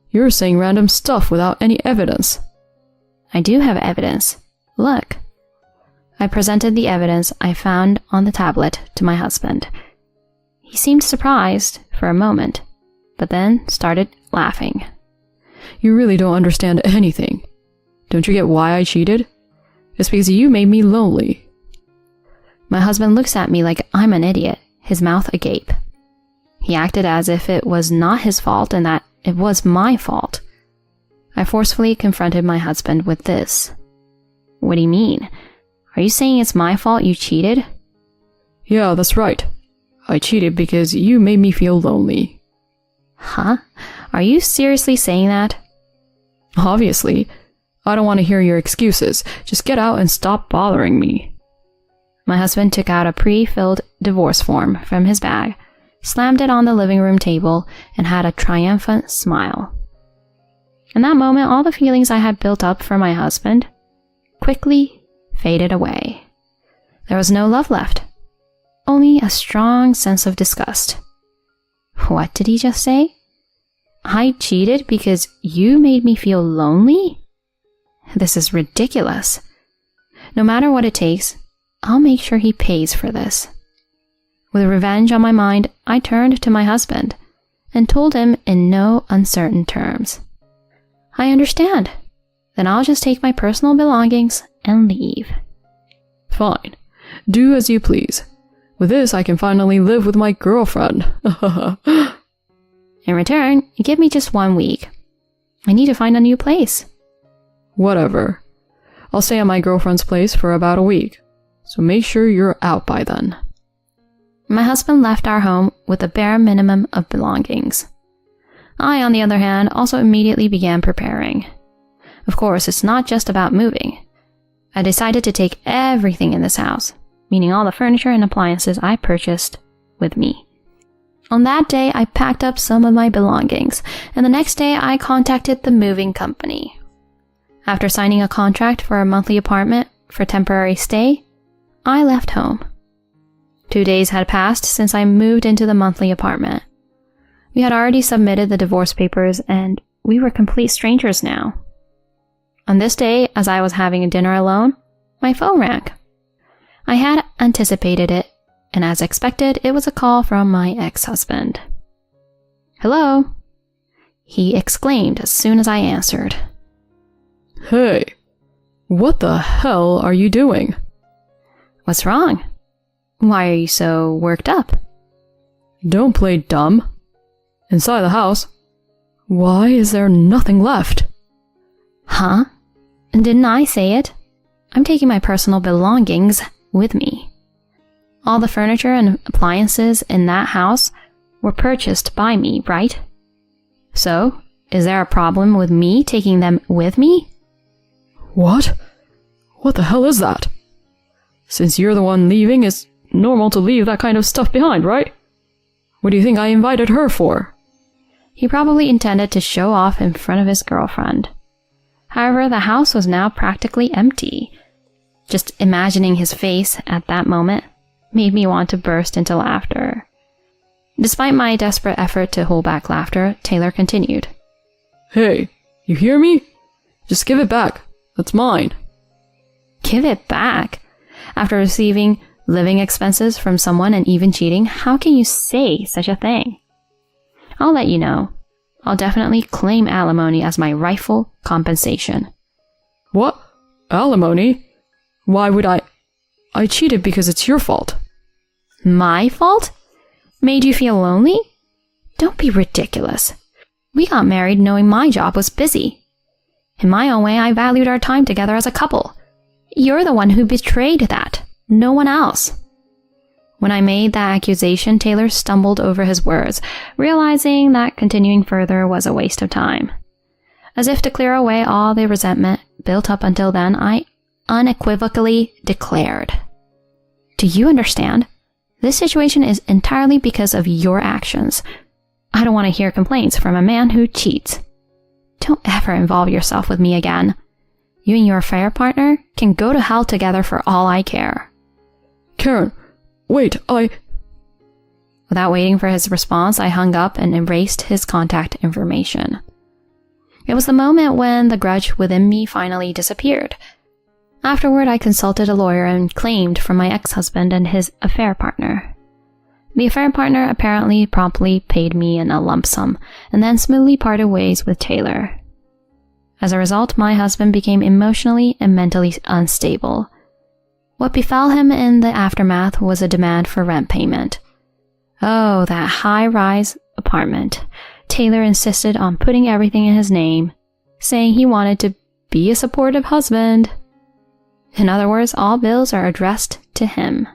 you're saying random stuff without any evidence. I do have evidence. Look. I presented the evidence I found on the tablet to my husband. He seemed surprised for a moment, but then started laughing. You really don't understand anything. Don't you get why I cheated? It's because you made me lonely. My husband looks at me like I'm an idiot, his mouth agape. He acted as if it was not his fault and that it was my fault. I forcefully confronted my husband with this. "What do you mean? Are you saying it's my fault you cheated?" Yeah, that's right. I cheated because you made me feel lonely. Huh? Are you seriously saying that? Obviously. I don't want to hear your excuses. Just get out and stop bothering me. My husband took out a pre-filled divorce form from his bag, slammed it on the living room table, and had a triumphant smile. In that moment, all the feelings I had built up for my husband quickly faded away. There was no love left, only a strong sense of disgust. What did he just say? I cheated because you made me feel lonely? This is ridiculous. No matter what it takes, I'll make sure he pays for this. With revenge on my mind, I turned to my husband and told him in no uncertain terms. I understand. Then I'll just take my personal belongings and leave. Fine. Do as you please. With this, I can finally live with my girlfriend. In return, give me just 1 week. I need to find a new place. Whatever. I'll stay at my girlfriend's place for about a week, so make sure you're out by then. My husband left our home with a bare minimum of belongings. I, on the other hand, also immediately began preparing. Of course, it's not just about moving. I decided to take everything in this house, meaning all the furniture and appliances I purchased, with me. On that day, I packed up some of my belongings, and the next day I contacted the moving company. After signing a contract for a monthly apartment for temporary stay, I left home. 2 days had passed since I moved into the monthly apartment. We had already submitted the divorce papers and we were complete strangers now. On this day, as I was having dinner alone, my phone rang. I had anticipated it, and as expected, it was a call from my ex-husband. "Hello?" he exclaimed as soon as I answered. Hey, what the hell are you doing? "What's wrong? Why are you so worked up?" Don't play dumb. Inside the house, why is there nothing left? "Huh? Didn't I say it? I'm taking my personal belongings with me. All the furniture and appliances in that house were purchased by me, right? So, is there a problem with me taking them with me?" What? What the hell is that? Since you're the one leaving, it's normal to leave that kind of stuff behind, right? What do you think I invited her for? He probably intended to show off in front of his girlfriend. However, the house was now practically empty. Just imagining his face at that moment made me want to burst into laughter. Despite my desperate effort to hold back laughter, Taylor continued. Hey, you hear me? Just give it back. That's mine. Give it back? After receiving living expenses from someone and even cheating, how can you say such a thing? I'll let you know. I'll definitely claim alimony as my rightful compensation. What? Alimony? Why would I cheated because it's your fault. My fault? Made you feel lonely? Don't be ridiculous. We got married knowing my job was busy. In my own way, I valued our time together as a couple. You're the one who betrayed that, no one else. When I made that accusation, Taylor stumbled over his words, realizing that continuing further was a waste of time. As if to clear away all the resentment built up until then, I unequivocally declared, "Do you understand? This situation is entirely because of your actions. I don't want to hear complaints from a man who cheats. Don't ever involve yourself with me again. You and your affair partner can go to hell together for all I care." Karen, wait, Without waiting for his response, I hung up and erased his contact information. It was the moment when the grudge within me finally disappeared. Afterward, I consulted a lawyer and claimed from my ex-husband and his affair partner. The affair partner apparently promptly paid me in a lump sum and then smoothly parted ways with Taylor. As a result, my husband became emotionally and mentally unstable. What befell him in the aftermath was a demand for rent payment. Oh, that high-rise apartment. Taylor insisted on putting everything in his name, saying he wanted to be a supportive husband. In other words, all bills are addressed to him.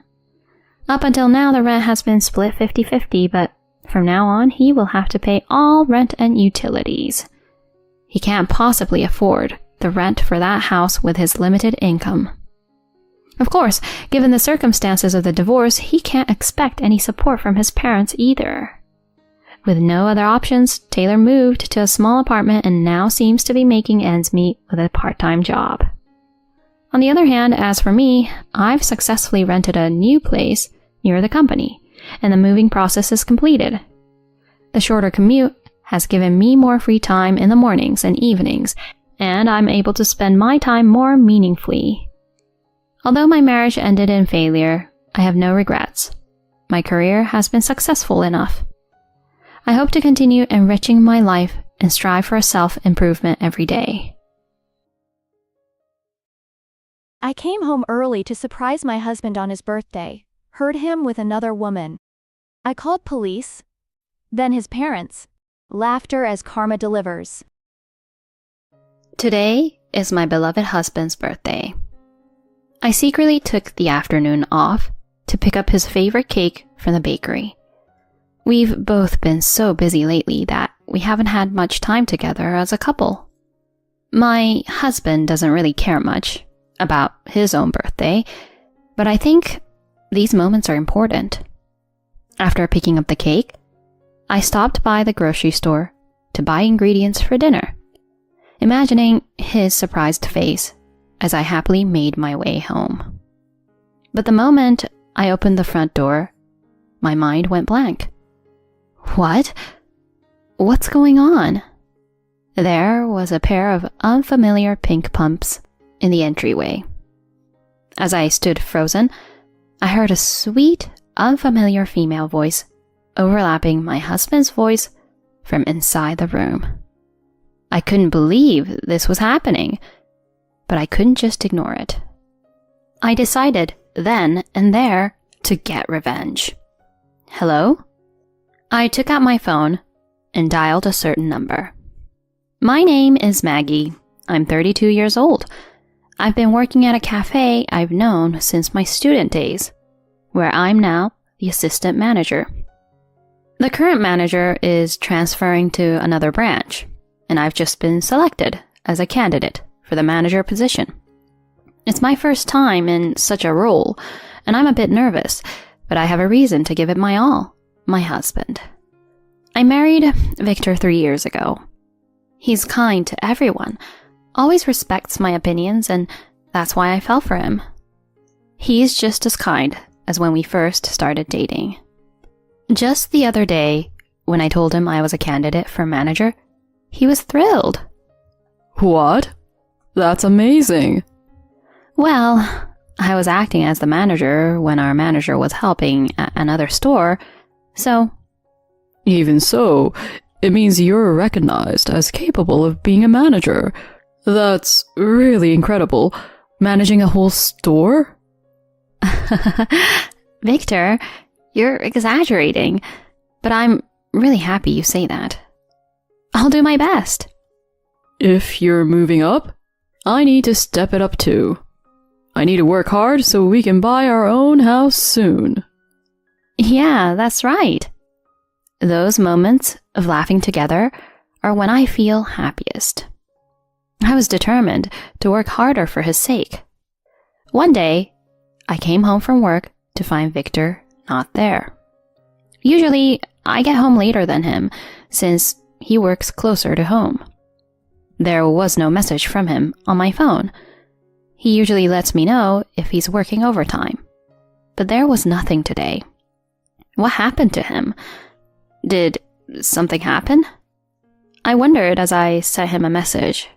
Up until now, the rent has been split 50-50, but from now on, he will have to pay all rent and utilities. He can't possibly afford the rent for that house with his limited income. Of course, given the circumstances of the divorce, he can't expect any support from his parents either. With no other options, Taylor moved to a small apartment and now seems to be making ends meet with a part-time job. On the other hand, as for me, I've successfully rented a new place near the company, and the moving process is completed. The shorter commute has given me more free time in the mornings and evenings, and I'm able to spend my time more meaningfully. Although my marriage ended in failure, I have no regrets. My career has been successful enough. I hope to continue enriching my life and strive for self-improvement every day. I came home early to surprise my husband on his birthday, heard him with another woman. I called police, then his parents. Laughter as karma delivers. Today is my beloved husband's birthday. I secretly took the afternoon off to pick up his favorite cake from the bakery. We've both been so busy lately that we haven't had much time together as a couple. My husband doesn't really care much about his own birthday, but I think these moments are important. After picking up the cake, I stopped by the grocery store to buy ingredients for dinner, imagining his surprised face as I happily made my way home. But the moment I opened the front door. My mind went blank. What? What's going on? There was a pair of unfamiliar pink pumps in the entryway. As I stood frozen, I heard a sweet, unfamiliar female voice overlapping my husband's voice from inside the room. I couldn't believe this was happening, but I couldn't just ignore it. I decided then and there to get revenge. Hello? I took out my phone and dialed a certain number. My name is Maggie. I'm 32 years old. I've been working at a cafe I've known since my student days, where I'm now the assistant manager. The current manager is transferring to another branch, and I've just been selected as a candidate for the manager position. It's my first time in such a role, and I'm a bit nervous, but I have a reason to give it my all: my husband. I married Victor 3 years ago. He's kind to everyone, always respects my opinions, and that's why I fell for him. He's just as kind as when we first started dating. Just the other day, when I told him I was a candidate for manager, he was thrilled. What? That's amazing. Well, I was acting as the manager when our manager was helping at another store, so... Even so, it means you're recognized as capable of being a manager. That's really incredible. Managing a whole store? Victor, you're exaggerating, but I'm really happy you say that. I'll do my best. If you're moving up, I need to step it up too. I need to work hard so we can buy our own house soon. Yeah, that's right. Those moments of laughing together are when I feel happiest. I was determined to work harder for his sake. One day, I came home from work to find Victor not there. Usually, I get home later than him, since he works closer to home. There was no message from him on my phone. He usually lets me know if he's working overtime. But there was nothing today. What happened to him? Did something happen? I wondered as I sent him a message.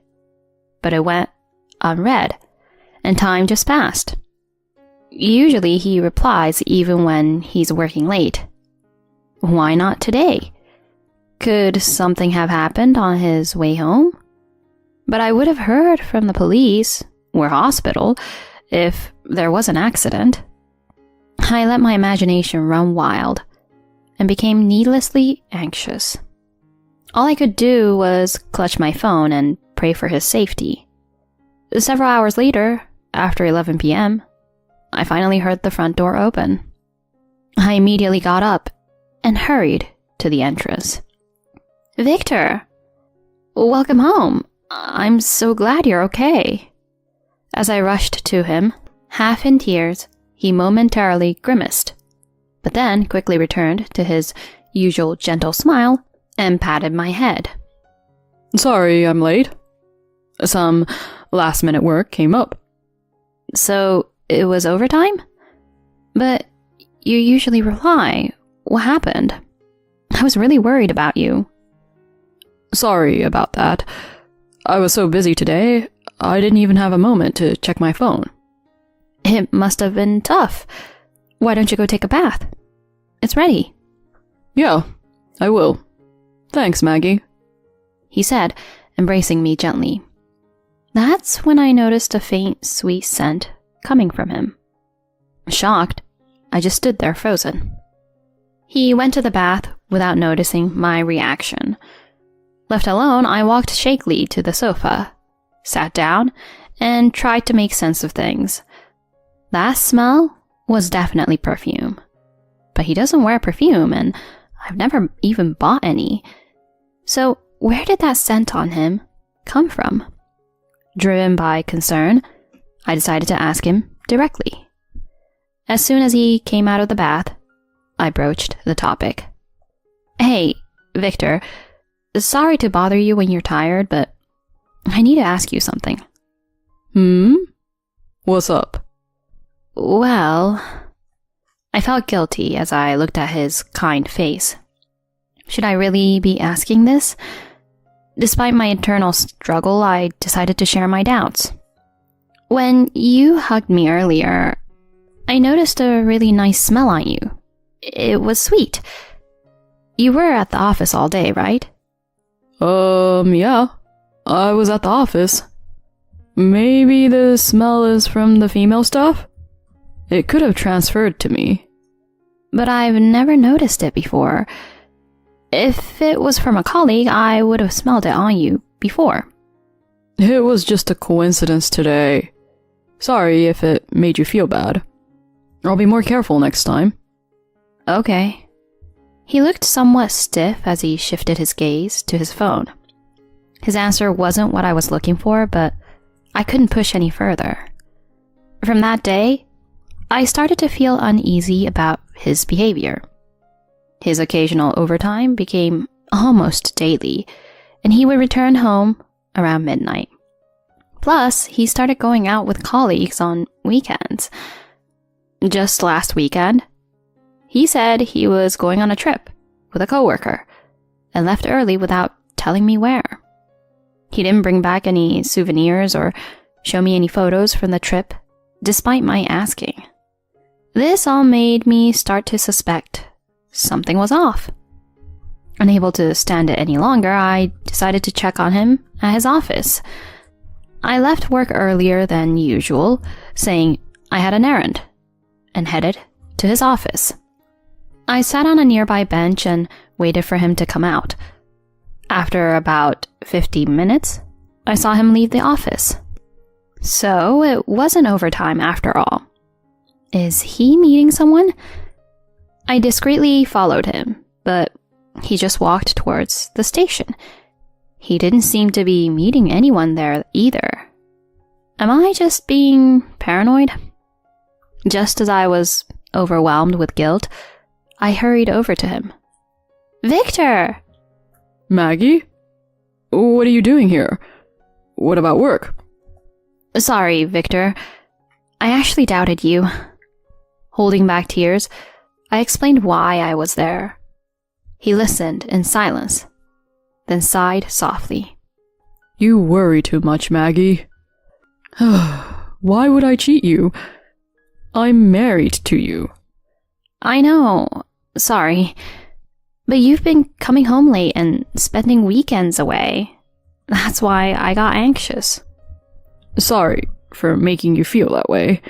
But it went unread, and time just passed. Usually he replies even when he's working late. Why not today? Could something have happened on his way home? But I would have heard from the police or hospital if there was an accident. I let my imagination run wild and became needlessly anxious. All I could do was clutch my phone and pray for his safety. Several hours later, after 11 p.m., I finally heard the front door open. I immediately got up and hurried to the entrance. Victor! Welcome home. I'm so glad you're okay. As I rushed to him, half in tears, he momentarily grimaced, but then quickly returned to his usual gentle smile and patted my head. Sorry I'm late. Some last-minute work came up. So, it was overtime? But you usually reply. What happened? I was really worried about you. Sorry about that. I was so busy today, I didn't even have a moment to check my phone. It must have been tough. Why don't you go take a bath? It's ready. Yeah, I will. Thanks, Maggie, he said, embracing me gently. That's when I noticed a faint, sweet scent coming from him. Shocked, I just stood there frozen. He went to the bath without noticing my reaction. Left alone, I walked shakily to the sofa, sat down, and tried to make sense of things. That smell was definitely perfume. But he doesn't wear perfume, and I've never even bought any. So where did that scent on him come from? Driven by concern, I decided to ask him directly. As soon as he came out of the bath, I broached the topic. Hey, Victor, sorry to bother you when you're tired, but I need to ask you something. What's up? Well, I felt guilty as I looked at his kind face. Should I really be asking this? Despite my internal struggle, I decided to share my doubts. When you hugged me earlier, I noticed a really nice smell on you. It was sweet. You were at the office all day, right? Yeah. I was at the office. Maybe the smell is from the female stuff? It could have transferred to me. But I've never noticed it before. If it was from a colleague, I would have smelled it on you before. It was just a coincidence today. Sorry if it made you feel bad. I'll be more careful next time. Okay. He looked somewhat stiff as he shifted his gaze to his phone. His answer wasn't what I was looking for, but I couldn't push any further. From that day, I started to feel uneasy about his behavior. His occasional overtime became almost daily, and he would return home around midnight. Plus, he started going out with colleagues on weekends. Just last weekend, he said he was going on a trip with a coworker and left early without telling me where. He didn't bring back any souvenirs or show me any photos from the trip, despite my asking. This all made me start to suspect something was off. Unable to stand it any longer, I decided to check on him at his office. I left work earlier than usual, saying I had an errand, and headed to his office. I sat on a nearby bench and waited for him to come out. After about 50 minutes, I saw him leave the office. So it wasn't overtime after all. Is he meeting someone? I discreetly followed him, but he just walked towards the station. He didn't seem to be meeting anyone there either. Am I just being paranoid? Just as I was overwhelmed with guilt, I hurried over to him. Victor! Maggie? What are you doing here? What about work? Sorry, Victor. I actually doubted you. Holding back tears, I explained why I was there. He listened in silence, then sighed softly. You worry too much, Maggie. Why would I cheat you? I'm married to you. I know. Sorry. But you've been coming home late and spending weekends away. That's why I got anxious. Sorry for making you feel that way.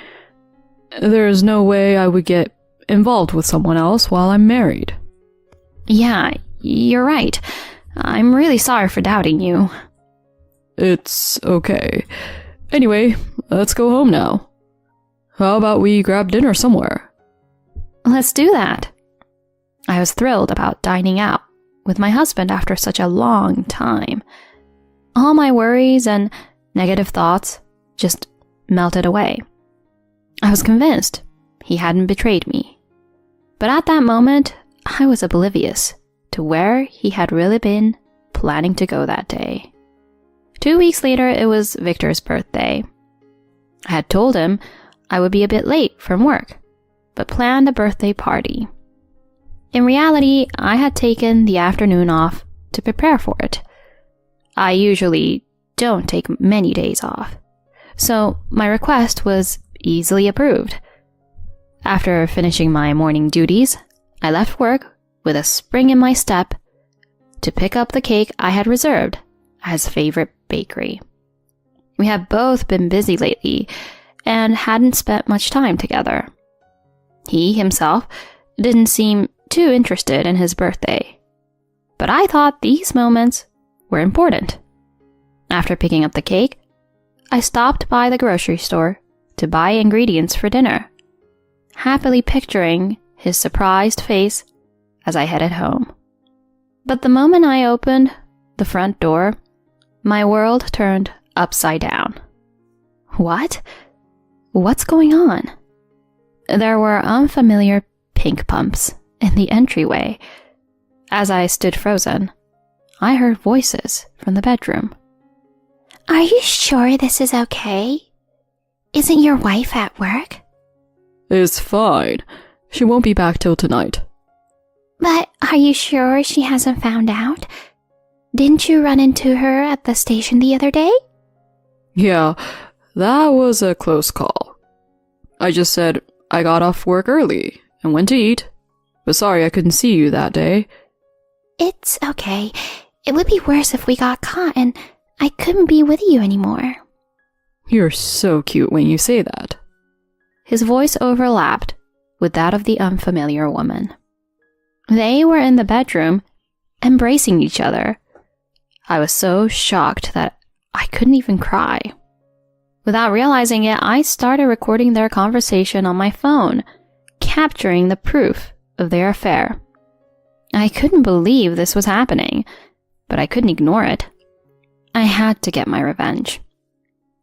There's no way I would get involved with someone else while I'm married. Yeah, you're right. I'm really sorry for doubting you. It's okay. Anyway, let's go home now. How about we grab dinner somewhere? Let's do that. I was thrilled about dining out with my husband after such a long time. All my worries and negative thoughts just melted away. I was convinced he hadn't betrayed me. But at that moment, I was oblivious to where he had really been planning to go that day. 2 weeks later, it was Victor's birthday. I had told him I would be a bit late from work, but planned a birthday party. In reality, I had taken the afternoon off to prepare for it. I usually don't take many days off, so my request was easily approved. After finishing my morning duties, I left work with a spring in my step to pick up the cake I had reserved at his favorite bakery. We had both been busy lately and hadn't spent much time together. He himself didn't seem too interested in his birthday, but I thought these moments were important. After picking up the cake, I stopped by the grocery store to buy ingredients for dinner, happily picturing his surprised face as I headed home. But the moment I opened the front door, my world turned upside down. What? What's going on? There were unfamiliar pink pumps in the entryway. As I stood frozen, I heard voices from the bedroom. Are you sure this is okay? Isn't your wife at work? It's fine. She won't be back till tonight. But are you sure she hasn't found out? Didn't you run into her at the station the other day? Yeah, that was a close call. I just said I got off work early and went to eat, but sorry I couldn't see you that day. It's okay. It would be worse if we got caught and I couldn't be with you anymore. You're so cute when you say that. His voice overlapped with that of the unfamiliar woman. They were in the bedroom, embracing each other. I was so shocked that I couldn't even cry. Without realizing it, I started recording their conversation on my phone, capturing the proof of their affair. I couldn't believe this was happening, but I couldn't ignore it. I had to get my revenge.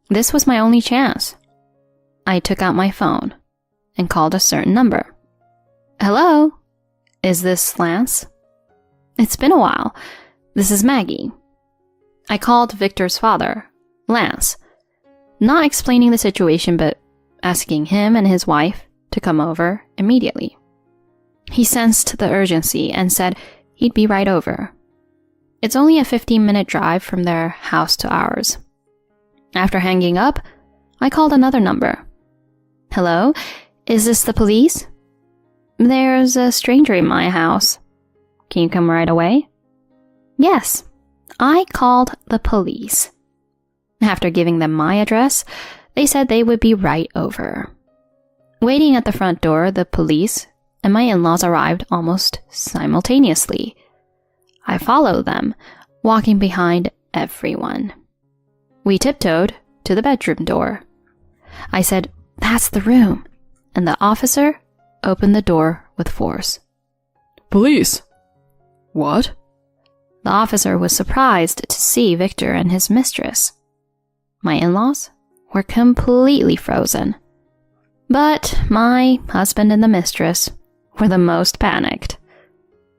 This was my only chance. I took out my phone and called a certain number. Hello? Is this Lance? It's been a while. This is Maggie. I called Victor's father, Lance, not explaining the situation but asking him and his wife to come over immediately. He sensed the urgency and said he'd be right over. It's only a 15-minute drive from their house to ours. After hanging up, I called another number. Hello? Is this the police? There's a stranger in my house. Can you come right away? Yes, I called the police. After giving them my address, they said they would be right over. Waiting at the front door, the police and my in-laws arrived almost simultaneously. I followed them, walking behind everyone. We tiptoed to the bedroom door. I said, "That's the room," and the officer opened the door with force. Police? What? The officer was surprised to see Victor and his mistress. My in-laws were completely frozen. But my husband and the mistress were the most panicked.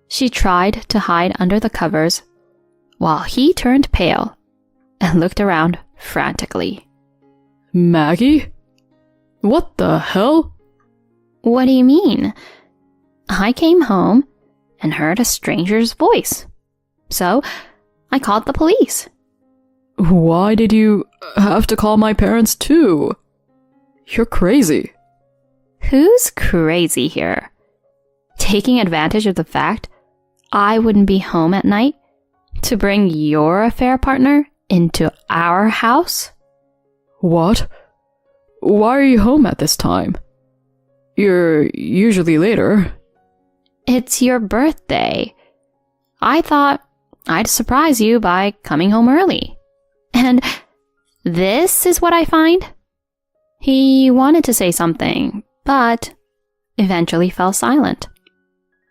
She tried to hide under the covers while he turned pale and looked around frantically. Maggie? What the hell? What do you mean? I came home and heard a stranger's voice. So I called the police. Why did you have to call my parents too? You're crazy. Who's crazy here? Taking advantage of the fact I wouldn't be home at night to bring your affair partner into our house? What? Why are you home at this time? You're usually later. It's your birthday. I thought I'd surprise you by coming home early. And this is what I find? He wanted to say something, but eventually fell silent.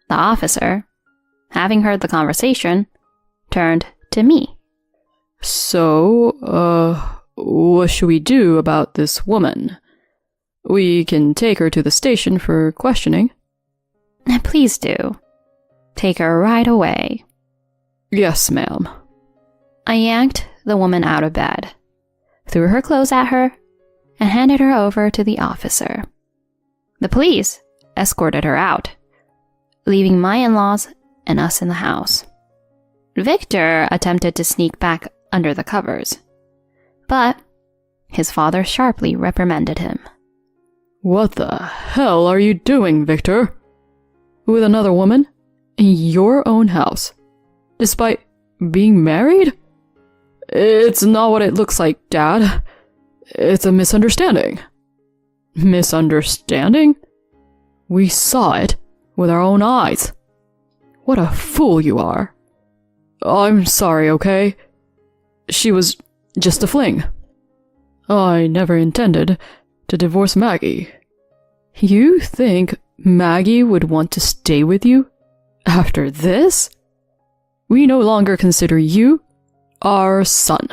The officer, having heard the conversation, turned to me. So, what should we do about this woman? We can take her to the station for questioning. Please do. Take her right away. Yes, ma'am. I yanked the woman out of bed, threw her clothes at her, and handed her over to the officer. The police escorted her out, leaving my in-laws and us in the house. Victor attempted to sneak back under the covers, but his father sharply reprimanded him. What the hell are you doing, Victor? With another woman? In your own house? Despite being married? It's not what it looks like, Dad. It's a misunderstanding. Misunderstanding? We saw it with our own eyes. What a fool you are. I'm sorry, okay? She was just a fling. I never intended to divorce Maggie. You think Maggie would want to stay with you after this? We no longer consider you our son.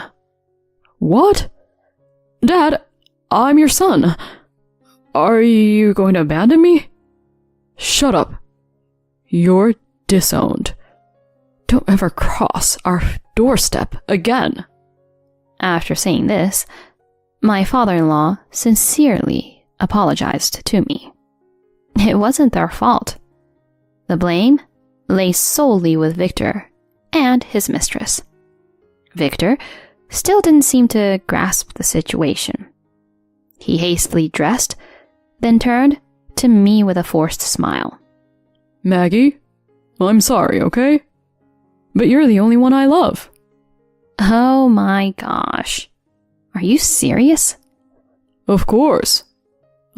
What? Dad, I'm your son. Are you going to abandon me? Shut up. You're disowned. Don't ever cross our doorstep again. After saying this, my father-in-law sincerely apologized to me. It wasn't their fault. The blame lay solely with Victor and his mistress. Victor still didn't seem to grasp the situation. He hastily dressed, then turned to me with a forced smile. Maggie, I'm sorry, okay? But you're the only one I love. Oh my gosh. Are you serious? Of course.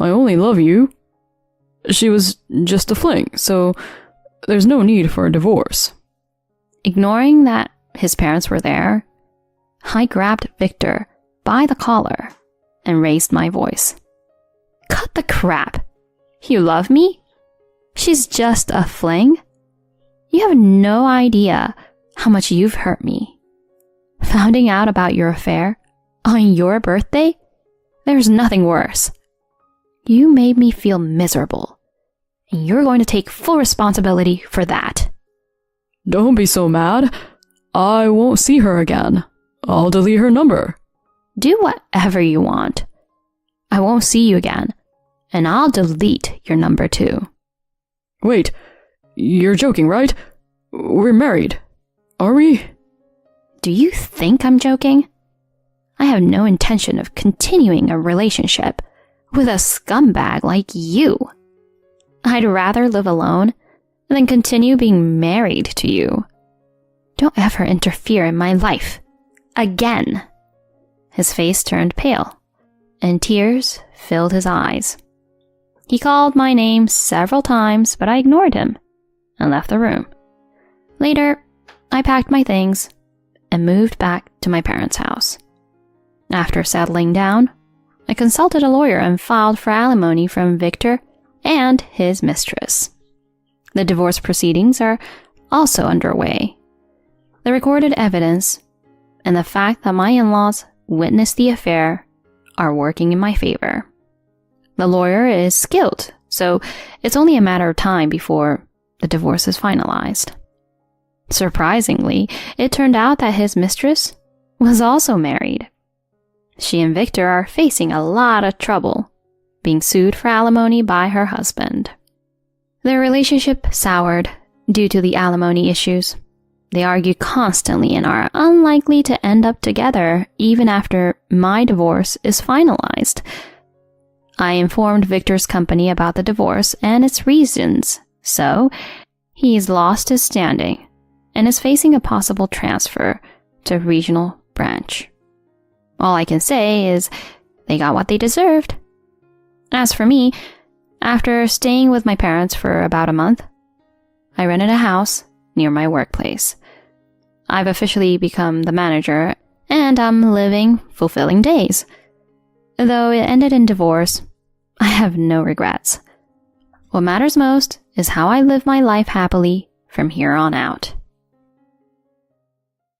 I only love you. She was just a fling, so there's no need for a divorce. Ignoring that his parents were there, I grabbed Victor by the collar and raised my voice. Cut the crap. You love me? She's just a fling? You have no idea how much you've hurt me. Finding out about your affair on your birthday? There's nothing worse. You made me feel miserable, and you're going to take full responsibility for that. Don't be so mad. I won't see her again. I'll delete her number. Do whatever you want. I won't see you again, and I'll delete your number too. Wait, you're joking, right? We're married, are we? Do you think I'm joking? I have no intention of continuing a relationship with a scumbag like you. I'd rather live alone than continue being married to you. Don't ever interfere in my life. Again. His face turned pale, and tears filled his eyes. He called my name several times, but I ignored him and left the room. Later, I packed my things and moved back to my parents' house. After settling down, I consulted a lawyer and filed for alimony from Victor and his mistress. The divorce proceedings are also underway. The recorded evidence and the fact that my in-laws witnessed the affair are working in my favor. The lawyer is skilled, so it's only a matter of time before the divorce is finalized. Surprisingly, it turned out that his mistress was also married. She and Victor are facing a lot of trouble, being sued for alimony by her husband. Their relationship soured due to the alimony issues. They argue constantly and are unlikely to end up together even after my divorce is finalized. I informed Victor's company about the divorce and its reasons, so he's lost his standing and is facing a possible transfer to a regional branch. All I can say is they got what they deserved. As for me, after staying with my parents for about a month, I rented a house near my workplace. I've officially become the manager, and I'm living fulfilling days. Though it ended in divorce, I have no regrets. What matters most is how I live my life happily from here on out.